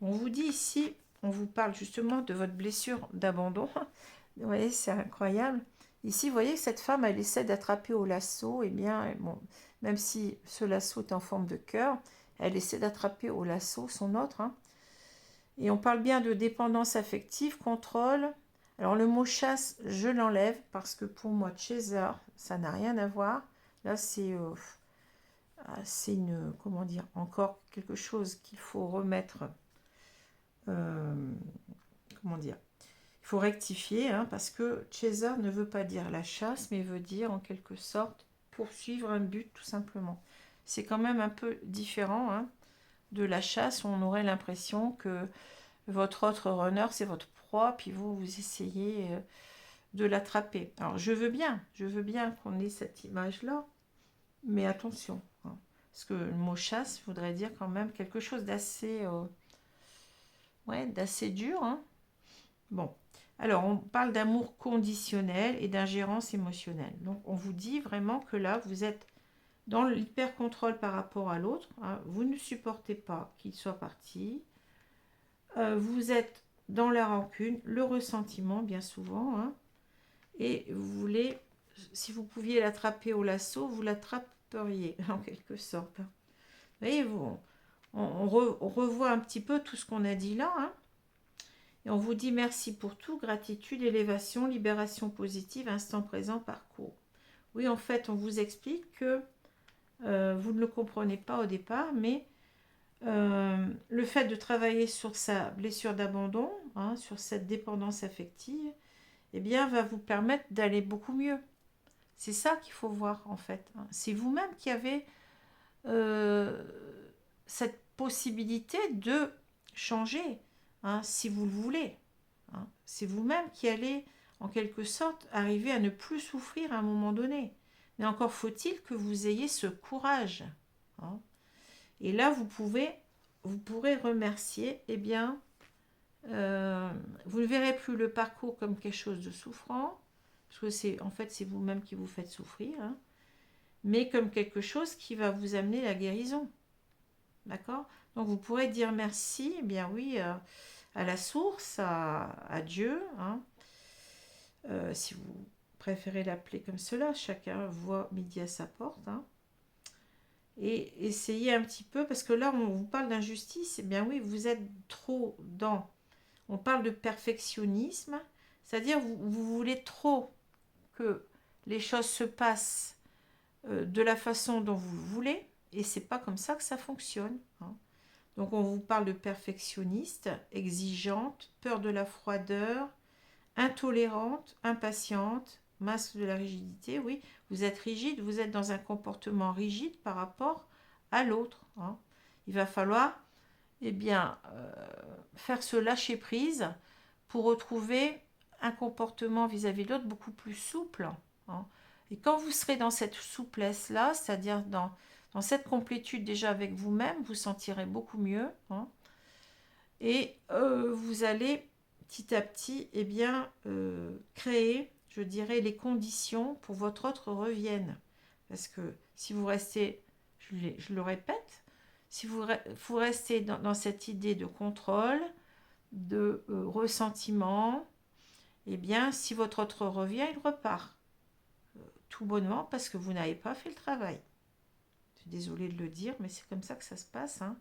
On vous dit ici, on vous parle justement de votre blessure d'abandon. Vous voyez, c'est incroyable. Ici, vous voyez que cette femme, elle essaie d'attraper au lasso, et bien, bon, même si ce lasso est en forme de cœur, elle essaie d'attraper au lasso son autre, hein. Et on parle bien de dépendance affective, contrôle. Alors le mot chasse, je l'enlève parce que pour moi, chaser, ça n'a rien à voir. Là, c'est une, comment dire, encore quelque chose qu'il faut remettre, comment dire, il faut rectifier, hein, parce que chaser ne veut pas dire la chasse, mais veut dire en quelque sorte poursuivre un but tout simplement. C'est quand même un peu différent, hein, de la chasse où on aurait l'impression que votre autre runner, c'est votre proie, puis vous essayez de l'attraper. Alors, je veux bien qu'on ait cette image-là, mais attention, hein, parce que le mot chasse voudrait dire quand même quelque chose d'assez ouais, d'assez dur, hein. Bon, alors on parle d'amour conditionnel et d'ingérence émotionnelle. Donc, on vous dit vraiment que là, vous êtes dans l'hyper-contrôle par rapport à l'autre, hein. Vous ne supportez pas qu'il soit parti. Vous êtes dans la rancune, le ressentiment bien souvent, hein, et vous voulez, si vous pouviez l'attraper au lasso, vous l'attraperiez en quelque sorte. Vous voyez, on revoit un petit peu tout ce qu'on a dit là, hein, et on vous dit merci pour tout, gratitude, élévation, libération positive, instant présent, parcours. Oui, en fait, on vous explique que vous ne le comprenez pas au départ, mais le fait de travailler sur sa blessure d'abandon, hein, sur cette dépendance affective, eh bien, va vous permettre d'aller beaucoup mieux. C'est ça qu'il faut voir, en fait, hein. C'est vous-même qui avez euh, cette possibilité de changer, hein, si vous le voulez, hein. C'est vous-même qui allez, en quelque sorte, arriver à ne plus souffrir à un moment donné. Mais encore faut-il que vous ayez ce courage, hein. Et là, vous pourrez remercier, eh bien, vous ne verrez plus le parcours comme quelque chose de souffrant, parce que en fait, c'est vous-même qui vous faites souffrir, hein, mais comme quelque chose qui va vous amener la guérison. D'accord? Donc, vous pourrez dire merci, eh bien oui, à la source, à Dieu, hein, si vous préférez l'appeler comme cela, chacun voit midi à sa porte, hein. Et essayez un petit peu, parce que là, on vous parle d'injustice, eh bien oui, vous êtes trop dans... On parle de perfectionnisme, c'est-à-dire vous voulez trop que les choses se passent de la façon dont vous voulez, et c'est pas comme ça que ça fonctionne, hein. Donc on vous parle de perfectionniste, exigeante, peur de la froideur, intolérante, impatiente, masque de la rigidité. Oui, vous êtes rigide, vous êtes dans un comportement rigide par rapport à l'autre, hein. Il va falloir, eh bien, faire ce lâcher prise pour retrouver un comportement vis-à-vis de l'autre beaucoup plus souple, hein. Et quand vous serez dans cette souplesse-là, c'est-à-dire dans cette complétude déjà avec vous-même, vous sentirez beaucoup mieux, hein. Et vous allez petit à petit, eh bien, créer, je dirais, les conditions pour votre autre revienne. Parce que si vous restez, je le répète, si vous restez dans cette idée de contrôle, de ressentiment, eh bien, si votre autre revient, il repart. Tout bonnement parce que vous n'avez pas fait le travail. Je suis désolée de le dire, mais c'est comme ça que ça se passe, hein.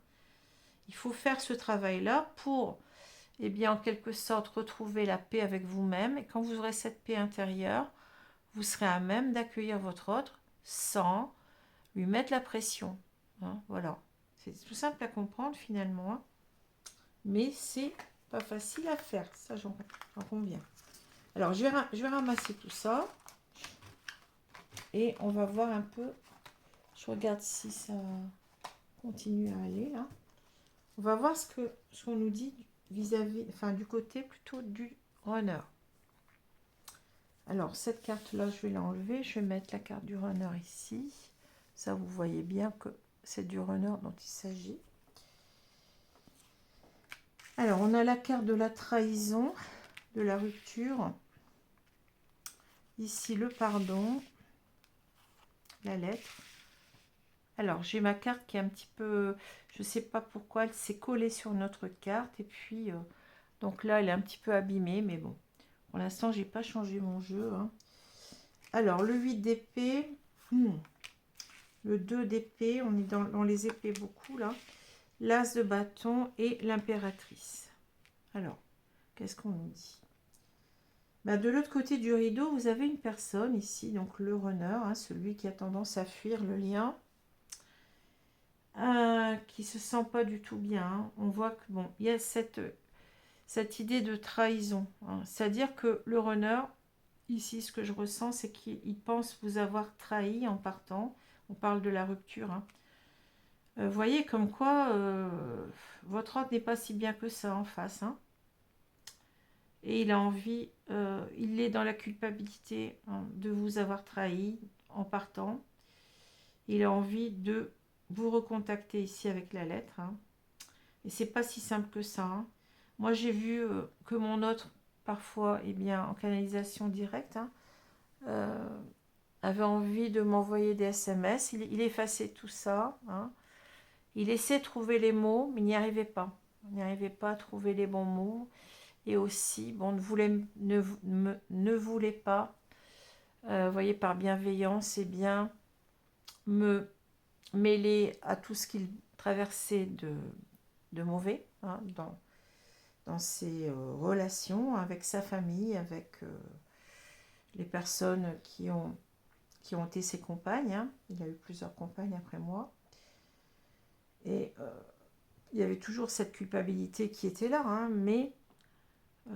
Il faut faire ce travail-là pour, eh bien, en quelque sorte, retrouver la paix avec vous-même. Et quand vous aurez cette paix intérieure, vous serez à même d'accueillir votre autre sans lui mettre la pression, hein. Voilà. C'est tout simple à comprendre finalement, hein. Mais c'est pas facile à faire, ça j'en conviens. Alors je vais ramasser tout ça et on va voir un peu. Je regarde si ça continue à aller là. On va voir ce qu'on nous dit vis-à-vis, enfin du côté plutôt du runner. Alors cette carte là, je vais l'enlever. Je vais mettre la carte du runner ici. Ça, vous voyez bien que c'est du runner dont il s'agit. Alors on a la carte de la trahison, de la rupture. Ici le pardon, la lettre. Alors j'ai ma carte qui est un petit peu, je ne sais pas pourquoi, elle s'est collée sur notre carte. Et puis, donc là elle est un petit peu abîmée, mais bon. Pour l'instant, j'ai pas changé mon jeu. Hein. Alors, le 8 d'épée, le 2 d'épée, on est dans les épées beaucoup là. L'as de bâton et l'impératrice. Alors, qu'est-ce qu'on nous dit? Bah, de l'autre côté du rideau, vous avez une personne ici, donc le runner, hein, celui qui a tendance à fuir le lien, qui se sent pas du tout bien. Hein. On voit que bon, il y a cette idée de trahison. Hein. C'est-à-dire que le runner, ici, ce que je ressens, c'est qu'il pense vous avoir trahi en partant. On parle de la rupture. Hein. Voyez comme quoi votre autre n'est pas si bien que ça en face. Hein. Et il a envie, il est dans la culpabilité hein, de vous avoir trahi en partant. Il a envie de vous recontacter ici avec la lettre. Hein. Et c'est pas si simple que ça. Hein. Moi, j'ai vu que mon autre, parfois, eh bien, en canalisation directe, hein, avait envie de m'envoyer des SMS. Il effaçait tout ça. Hein. Il essaie de trouver les mots, mais il n'y arrivait pas. Il n'y arrivait pas à trouver les bons mots. Et aussi, bon, ne voulait pas, voyez, par bienveillance, et bien me mêler à tout ce qu'il traversait de mauvais hein, dans ses relations avec sa famille, avec les personnes qui ont été ses compagnes. Hein. Il a eu plusieurs compagnes après moi. Et il y avait toujours cette culpabilité qui était là, hein, mais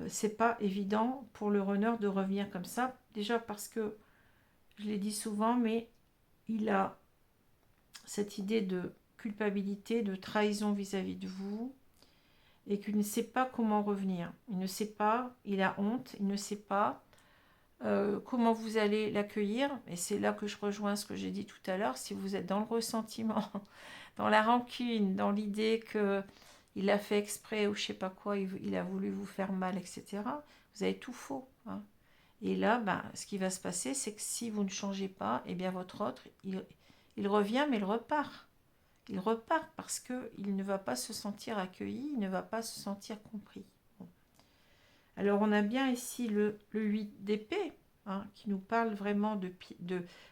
c'est pas évident pour le runner de revenir comme ça. Déjà parce que, je l'ai dit souvent, mais il a cette idée de culpabilité, de trahison vis-à-vis de vous, et qu'il ne sait pas comment revenir. Il ne sait pas, il a honte, il ne sait pas comment vous allez l'accueillir. Et c'est là que je rejoins ce que j'ai dit tout à l'heure. Si vous êtes dans le ressentiment, dans la rancune, dans l'idée que il a fait exprès ou je sais pas quoi, il a voulu vous faire mal, etc. Vous avez tout faux. Hein. Et là, ben, ce qui va se passer, c'est que si vous ne changez pas, eh bien votre autre, il revient, mais il repart. Il repart parce qu'il ne va pas se sentir accueilli, il ne va pas se sentir compris. Bon. Alors on a bien ici le 8 d'épée, hein, qui nous parle vraiment de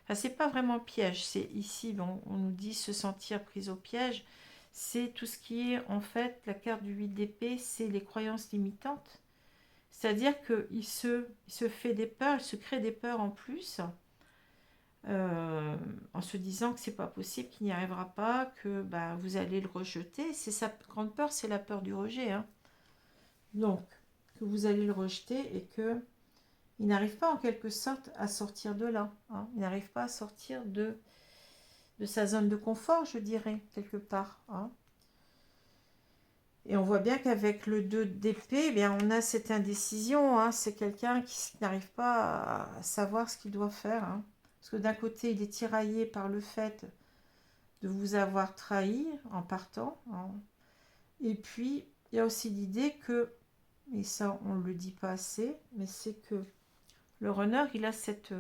enfin, c'est pas vraiment piège, c'est ici, bon, on nous dit se sentir prise au piège. C'est tout ce qui est, en fait, la carte du 8 d'épée, c'est les croyances limitantes. C'est-à-dire qu'il se fait des peurs, il se crée des peurs en plus, en se disant que c'est pas possible, qu'il n'y arrivera pas, que bah, vous allez le rejeter. C'est sa grande peur, c'est la peur du rejet. Hein. Donc, que vous allez le rejeter et que il n'arrive pas en quelque sorte à sortir de là. Hein. Il n'arrive pas à sortir de sa zone de confort, je dirais, quelque part. Hein. Et on voit bien qu'avec le 2 d'épée, eh bien, on a cette indécision. Hein. C'est quelqu'un qui n'arrive pas à savoir ce qu'il doit faire. Hein. Parce que d'un côté, il est tiraillé par le fait de vous avoir trahi en partant. Hein. Et puis, il y a aussi l'idée que, et ça, on ne le dit pas assez, mais c'est que le runner, il a cette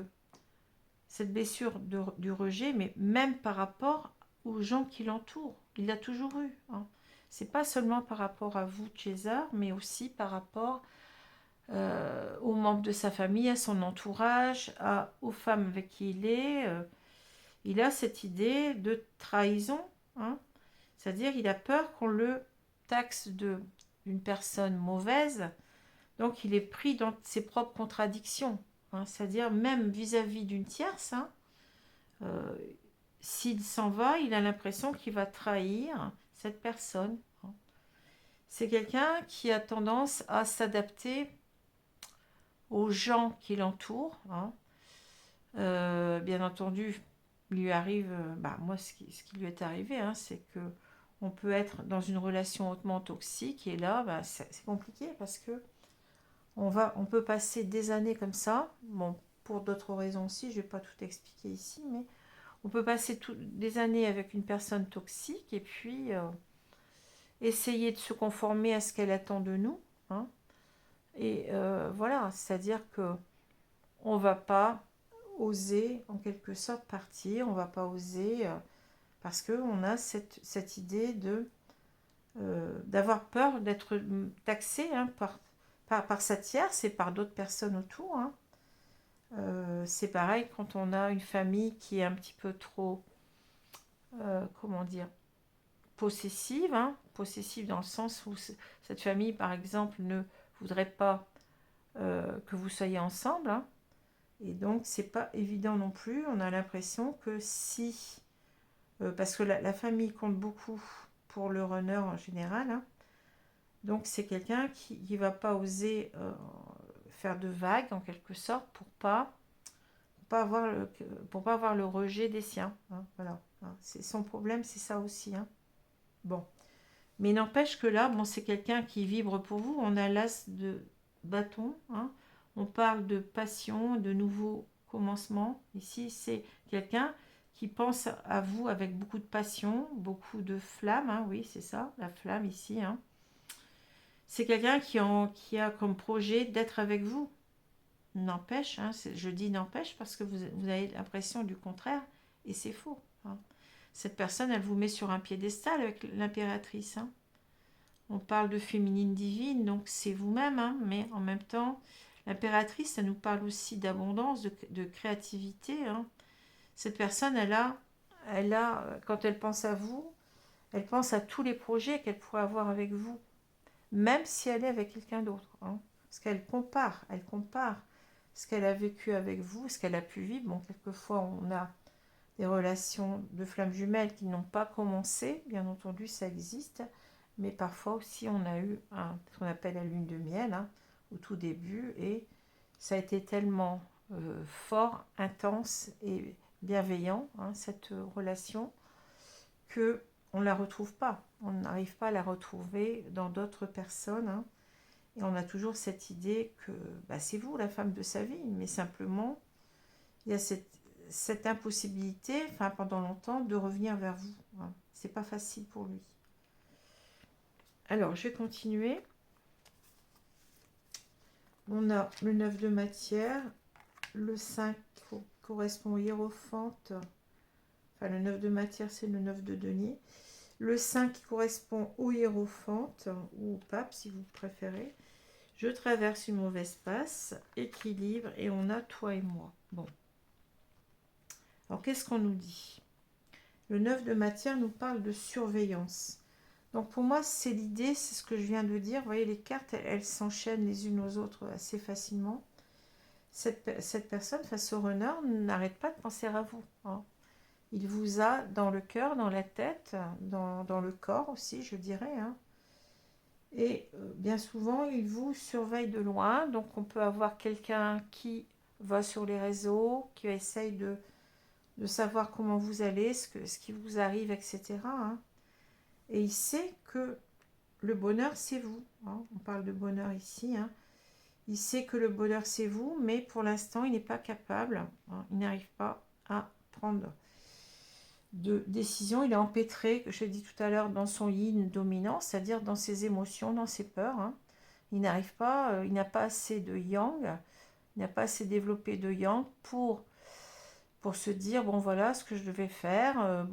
blessure du rejet, mais même par rapport aux gens qui l'entourent. Il l'a toujours eu. Hein. C'est pas seulement par rapport à vous, César, mais aussi par rapport aux membres de sa famille, à son entourage, aux femmes avec qui il est. Il a cette idée de trahison. Hein. C'est-à-dire il a peur qu'on le taxe d'une personne mauvaise. Donc il est pris dans ses propres contradictions. Hein. C'est-à-dire même vis-à-vis d'une tierce, hein, s'il s'en va, il a l'impression qu'il va trahir cette personne. Hein. C'est quelqu'un qui a tendance à s'adapter aux gens qui l'entourent, hein. Bien entendu, il lui arrive, moi ce qui lui est arrivé, hein, c'est que on peut être dans une relation hautement toxique et là, c'est compliqué parce que on peut passer des années comme ça. Bon, pour d'autres raisons aussi, je vais pas tout expliquer ici, mais on peut passer des années avec une personne toxique et puis essayer de se conformer à ce qu'elle attend de nous, hein. Et voilà, c'est-à-dire que on va pas oser en quelque sorte partir, on va pas oser parce qu'on a cette idée d'avoir peur d'être taxé, hein, par sa tierce et par d'autres personnes autour, hein. C'est pareil quand on a une famille qui est un petit peu trop, comment dire, possessive, hein, possessive dans le sens où cette famille, par exemple, ne voudrait pas que vous soyez ensemble, hein. Et donc, c'est pas évident non plus. On a l'impression que si, parce que la famille compte beaucoup pour le runner en général, hein. Donc, c'est quelqu'un qui ne va pas oser faire de vagues en quelque sorte pour pas avoir le rejet des siens, hein, voilà, hein. C'est son problème, c'est ça aussi, hein. Bon, mais n'empêche que là, bon, c'est quelqu'un qui vibre pour vous. On a l'as de bâton, hein. On parle de passion, de nouveaux commencements. Ici, c'est quelqu'un qui pense à vous avec beaucoup de passion, beaucoup de flamme, hein. Oui, c'est ça, la flamme ici, hein. C'est quelqu'un qui a comme projet d'être avec vous. N'empêche, hein, je dis n'empêche parce que vous avez l'impression du contraire et c'est faux, hein. Cette personne, elle vous met sur un piédestal avec l'impératrice, hein. On parle de féminine divine, donc c'est vous-même, hein, mais en même temps, l'impératrice, ça nous parle aussi d'abondance, de créativité, hein. Cette personne, quand elle pense à vous, elle pense à tous les projets qu'elle pourrait avoir avec vous, même si elle est avec quelqu'un d'autre, hein. Parce elle compare ce qu'elle a vécu avec vous, ce qu'elle a pu vivre. Bon, quelquefois, on a des relations de flammes jumelles qui n'ont pas commencé, bien entendu, ça existe, mais parfois aussi, on a eu ce qu'on appelle la lune de miel, hein, au tout début, et ça a été tellement fort, intense et bienveillant, hein, cette relation, que on ne la retrouve pas. On n'arrive pas à la retrouver dans d'autres personnes, hein. Et on a toujours cette idée que c'est vous la femme de sa vie, mais simplement, il y a cette impossibilité, enfin pendant longtemps, de revenir vers vous, hein. C'est pas facile pour lui. Alors, je vais continuer. On a le 9 de matière, le 5 correspond au hiérophante, enfin le 9 de matière, c'est le 9 de denier. Le 5 correspond au hiérophante, ou au pape si vous préférez. Je traverse une mauvaise passe, équilibre, et on a toi et moi. Bon. Alors, qu'est-ce qu'on nous dit? Le 9 de matière nous parle de surveillance. Donc, pour moi, c'est l'idée, c'est ce que je viens de dire. Vous voyez, les cartes, elles s'enchaînent les unes aux autres assez facilement. Cette personne, face au runner, n'arrête pas de penser à vous, hein. Il vous a dans le cœur, dans la tête, dans le corps aussi, je dirais, hein. Et bien souvent, il vous surveille de loin. Donc, on peut avoir quelqu'un qui va sur les réseaux, qui essaye de savoir comment vous allez, ce qui vous arrive, etc., hein. Et il sait que le bonheur, c'est vous, hein. On parle de bonheur ici, hein. Il sait que le bonheur, c'est vous, mais pour l'instant, il n'est pas capable, hein. Il n'arrive pas à prendre de décision. Il est empêtré, je l'ai dit tout à l'heure, dans son yin dominant, c'est-à-dire dans ses émotions, dans ses peurs, hein. Il n'arrive pas, il n'a pas assez de yang, il n'a pas assez développé de yang pour se dire, bon voilà ce que je devais faire,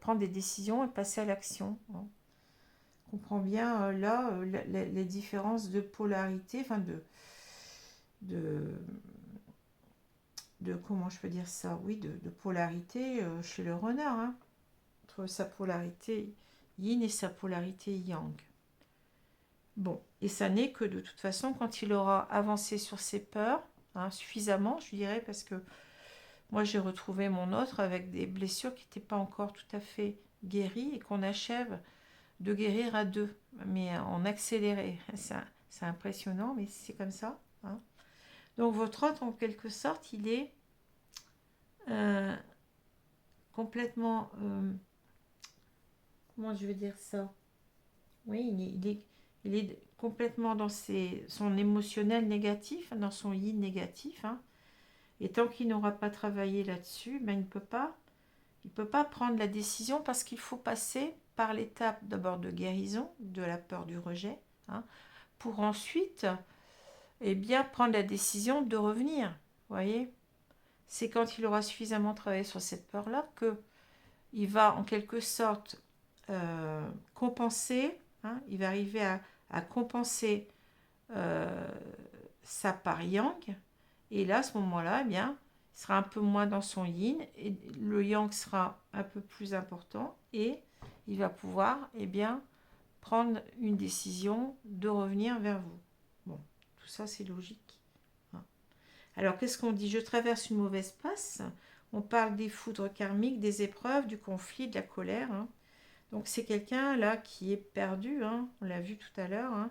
prendre des décisions et passer à l'action, hein. On comprend bien là les différences de polarité, enfin de, comment je peux dire ça, oui, de polarité chez le runner, hein, entre sa polarité yin et sa polarité yang. Bon, et ça n'est que de toute façon quand il aura avancé sur ses peurs, hein, suffisamment, je dirais, parce que moi j'ai retrouvé mon autre avec des blessures qui n'étaient pas encore tout à fait guéries et qu'on achève de guérir à deux, mais en accéléré. C'est impressionnant, mais c'est comme ça. Hein. Donc votre hôte, en quelque sorte, il est euh, complètement... comment je veux dire ça? Oui, il est complètement dans son émotionnel négatif, dans son yin négatif. Hein. Et tant qu'il n'aura pas travaillé là-dessus, ben, il peut pas prendre la décision parce qu'il faut passer par l'étape d'abord de guérison de la peur du rejet, hein, pour ensuite eh bien, prendre la décision de revenir. Vous voyez, c'est quand il aura suffisamment travaillé sur cette peur-là que il va en quelque sorte compenser, hein, il va arriver à compenser euh, sa part yang, et là, à ce moment-là, eh bien, il sera un peu moins dans son yin, et le yang sera un peu plus important, et il va pouvoir eh bien, prendre une décision de revenir vers vous. Bon, tout ça, c'est logique. Hein. Alors, qu'est-ce qu'on dit? Je traverse une mauvaise passe. On parle des foudres karmiques, des épreuves, du conflit, de la colère. Hein. Donc, c'est quelqu'un là qui est perdu, hein, on l'a vu tout à l'heure, hein,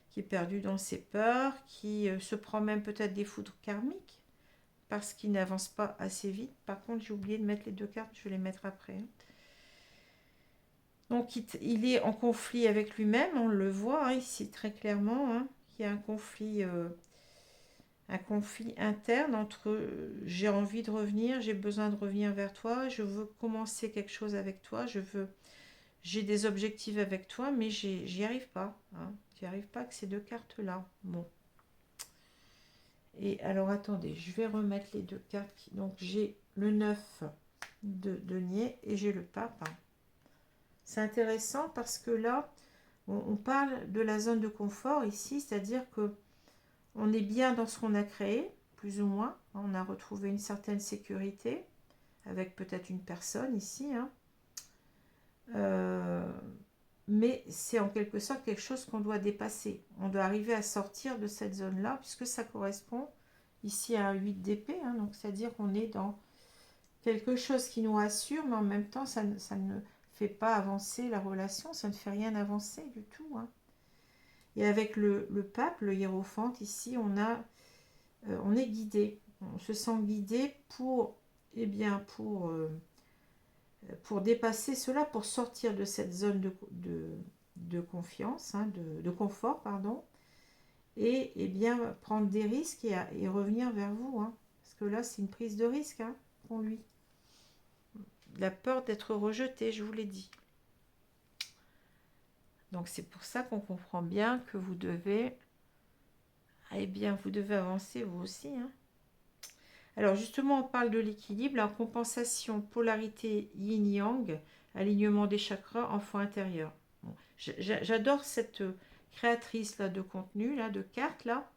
qui est perdu dans ses peurs, qui se prend même peut-être des foudres karmiques parce qu'il n'avance pas assez vite. Par contre, j'ai oublié de mettre les deux cartes, je vais les mettre après. Hein. Donc, il est en conflit avec lui-même, on le voit hein, ici très clairement, hein, qu'il y a un conflit interne entre j'ai envie de revenir, j'ai besoin de revenir vers toi, je veux commencer quelque chose avec toi, j'ai des objectifs avec toi, mais j'y arrive pas. Hein. J'y arrive pas avec ces deux cartes-là. Bon. Et alors, attendez, je vais remettre les deux cartes. Donc, j'ai le 9 de denier et j'ai le pape. Hein. C'est intéressant parce que là, on parle de la zone de confort ici, c'est-à-dire que on est bien dans ce qu'on a créé, plus ou moins. On a retrouvé une certaine sécurité avec peut-être une personne ici. Hein. Mais c'est en quelque sorte quelque chose qu'on doit dépasser. On doit arriver à sortir de cette zone-là, puisque ça correspond ici à un 8 d'épée. Hein, donc, c'est-à-dire qu'on est dans quelque chose qui nous rassure, mais en même temps, ça ne fait pas avancer la relation, ça ne fait rien avancer du tout. Hein. Et avec le pape, le hiérophante, ici, on est guidé. On se sent guidé pour, eh bien, pour dépasser cela, pour sortir de cette zone de confiance, hein, de confort, pardon, et eh bien prendre des risques et revenir vers vous. Hein, parce que là, c'est une prise de risque hein, pour lui. La peur d'être rejeté, je vous l'ai dit. Donc c'est pour ça qu'on comprend bien que vous devez, eh bien, vous devez avancer vous aussi. Hein. Alors justement, on parle de l'équilibre, la compensation, polarité yin-yang, alignement des chakras, enfant intérieur. Bon, j'adore cette créatrice là de contenu, là, de cartes là,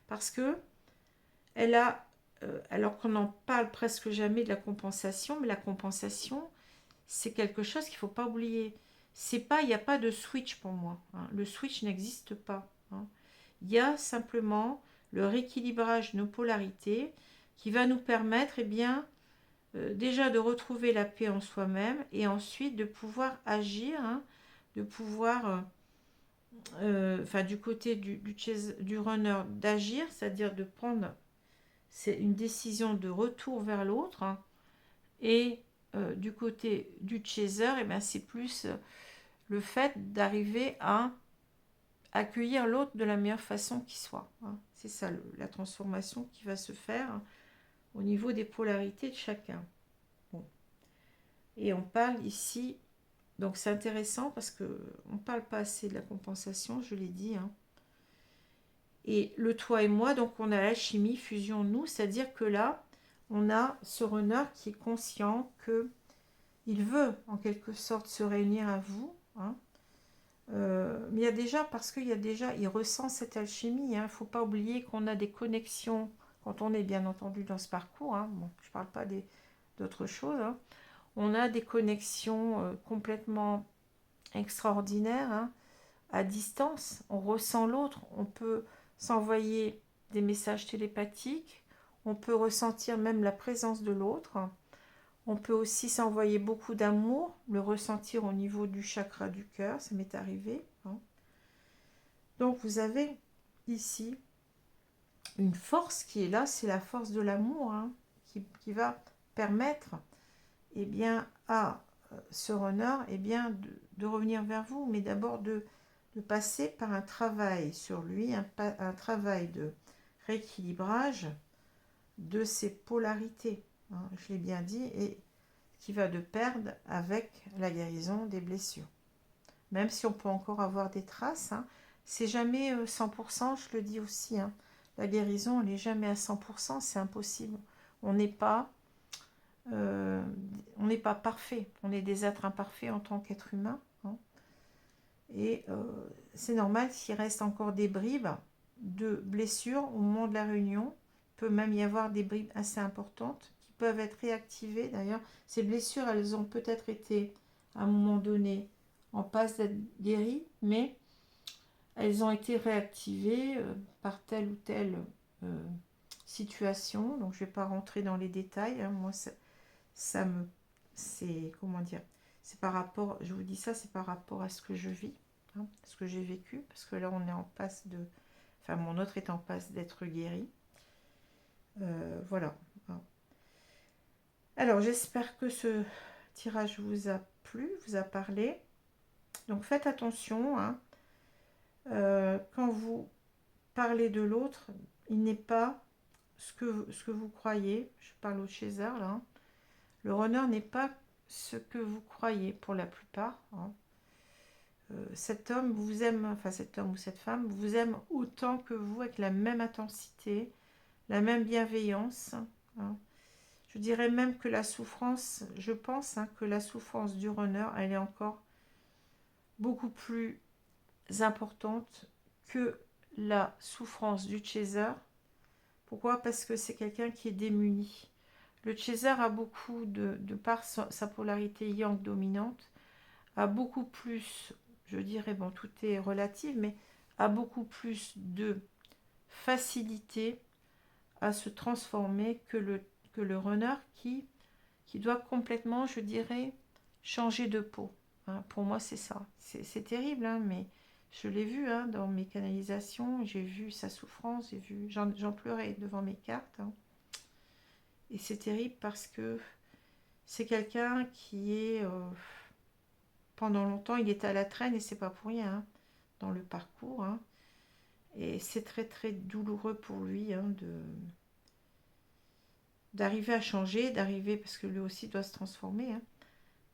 parce que elle a, alors qu'on n'en parle presque jamais de la compensation, mais la compensation, c'est quelque chose qu'il ne faut pas oublier. C'est pas, il n'y a pas de switch pour moi. Hein. Le switch n'existe pas. Hein. Il y a simplement le rééquilibrage de nos polarités qui va nous permettre, eh bien, déjà de retrouver la paix en soi-même et ensuite de pouvoir agir, hein, de pouvoir, enfin du côté du runner, d'agir, c'est-à-dire de prendre une décision de retour vers l'autre, hein, et du côté du chaser, eh bien, c'est plus le fait d'arriver à accueillir l'autre de la meilleure façon qui soit. Hein. C'est ça la transformation qui va se faire hein, au niveau des polarités de chacun. Bon. Et on parle ici, donc c'est intéressant parce qu'on ne parle pas assez de la compensation, je l'ai dit. Hein. Et le toi et moi, donc on a l'alchimie, fusion nous, c'est-à-dire que là, on a ce runner qui est conscient que il veut en quelque sorte se réunir à vous. Hein. Mais il y a déjà, parce qu'il y a déjà, il ressent cette alchimie. Il ne faut pas oublier qu'on a des connexions quand on est bien entendu dans ce parcours. Hein. Bon, je ne parle pas d'autres choses. Hein. On a des connexions complètement extraordinaires hein, à distance. On ressent l'autre. On peut s'envoyer des messages télépathiques. On peut ressentir même la présence de l'autre. On peut aussi s'envoyer beaucoup d'amour, le ressentir au niveau du chakra du cœur, ça m'est arrivé. Hein. Donc vous avez ici une force qui est là, c'est la force de l'amour, hein, qui va permettre eh bien, à ce runner eh bien, de revenir vers vous, mais d'abord de passer par un travail sur lui, un travail de rééquilibrage de ses polarités, hein, je l'ai bien dit, et qui va de pair avec la guérison des blessures. Même si on peut encore avoir des traces, hein, c'est jamais 100%, je le dis aussi. Hein, la guérison, elle n'est jamais à 100%, c'est impossible. On n'est pas, parfait. On est des êtres imparfaits en tant qu'être humain. Hein, et c'est normal s'il reste encore des bribes de blessures au moment de la réunion. Il peut même y avoir des bribes assez importantes qui peuvent être réactivées. D'ailleurs, ces blessures, elles ont peut-être été à un moment donné en passe d'être guéries, mais elles ont été réactivées par telle ou telle situation. Donc, je ne vais pas rentrer dans les détails. Hein. Moi, ça me... C'est... Comment dire? C'est par rapport... Je vous dis ça, c'est par rapport à ce que je vis, hein, ce que j'ai vécu. Parce que là, on est en passe de... Enfin, mon autre est en passe d'être guéri. Voilà. Alors, j'espère que ce tirage vous a plu, vous a parlé. Donc, faites attention, hein. Quand vous parlez de l'autre, il n'est pas ce que vous croyez. Je parle au chaser là. Hein. Le runner n'est pas ce que vous croyez pour la plupart. Hein. Cet homme vous aime, enfin cet homme ou cette femme vous aime autant que vous, avec la même intensité, la même bienveillance. Hein. Je dirais même que la souffrance, je pense hein, que la souffrance du runner, elle est encore beaucoup plus importante que la souffrance du chaser. Pourquoi? Parce que c'est quelqu'un qui est démuni. Le chaser a beaucoup, de par sa polarité yang dominante, a beaucoup plus, je dirais, bon, tout est relatif, mais a beaucoup plus de facilité à se transformer que le runner qui doit complètement, je dirais, changer de peau. Hein, pour moi, c'est ça. C'est terrible, hein, mais je l'ai vu hein, dans mes canalisations, j'ai vu sa souffrance, j'en pleurais devant mes cartes. Hein. Et c'est terrible parce que c'est quelqu'un qui est, pendant longtemps, il était à la traîne et c'est pas pour rien hein, dans le parcours. Hein. Et c'est très très douloureux pour lui hein, d'arriver à changer, parce que lui aussi doit se transformer, hein,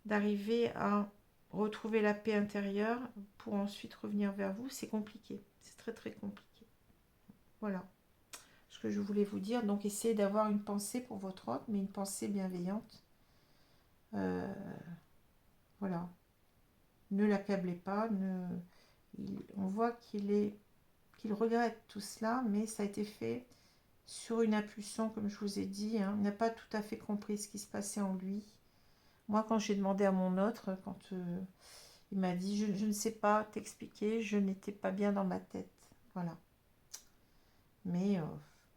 d'arriver à retrouver la paix intérieure pour ensuite revenir vers vous. C'est compliqué, c'est très très compliqué. Voilà ce que je voulais vous dire. Donc essayez d'avoir une pensée pour votre hôte, mais une pensée bienveillante. Voilà. Ne l'accablez pas. On voit qu'il regrette tout cela, mais ça a été fait sur une impulsion, comme je vous ai dit. Hein. Il n'a pas tout à fait compris ce qui se passait en lui. Moi, quand j'ai demandé à mon autre, quand il m'a dit, je ne sais pas t'expliquer, je n'étais pas bien dans ma tête. Voilà. Mais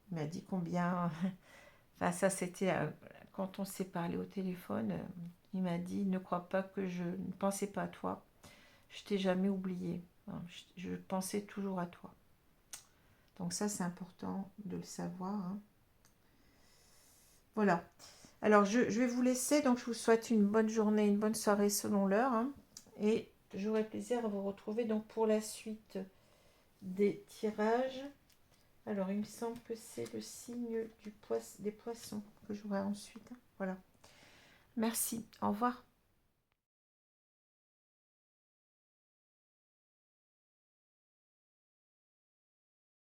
il m'a dit combien... enfin, ça, c'était quand on s'est parlé au téléphone. Il m'a dit, ne crois pas que je ne pensais pas à toi. Je t'ai jamais oublié. Hein. Je pensais toujours à toi. Donc ça, c'est important de le savoir. Hein. Voilà. Alors, je vais vous laisser. Donc, je vous souhaite une bonne journée, une bonne soirée selon l'heure. Hein. Et j'aurai plaisir à vous retrouver donc pour la suite des tirages. Alors, il me semble que c'est le signe des poissons que j'aurai ensuite. Voilà. Merci. Au revoir.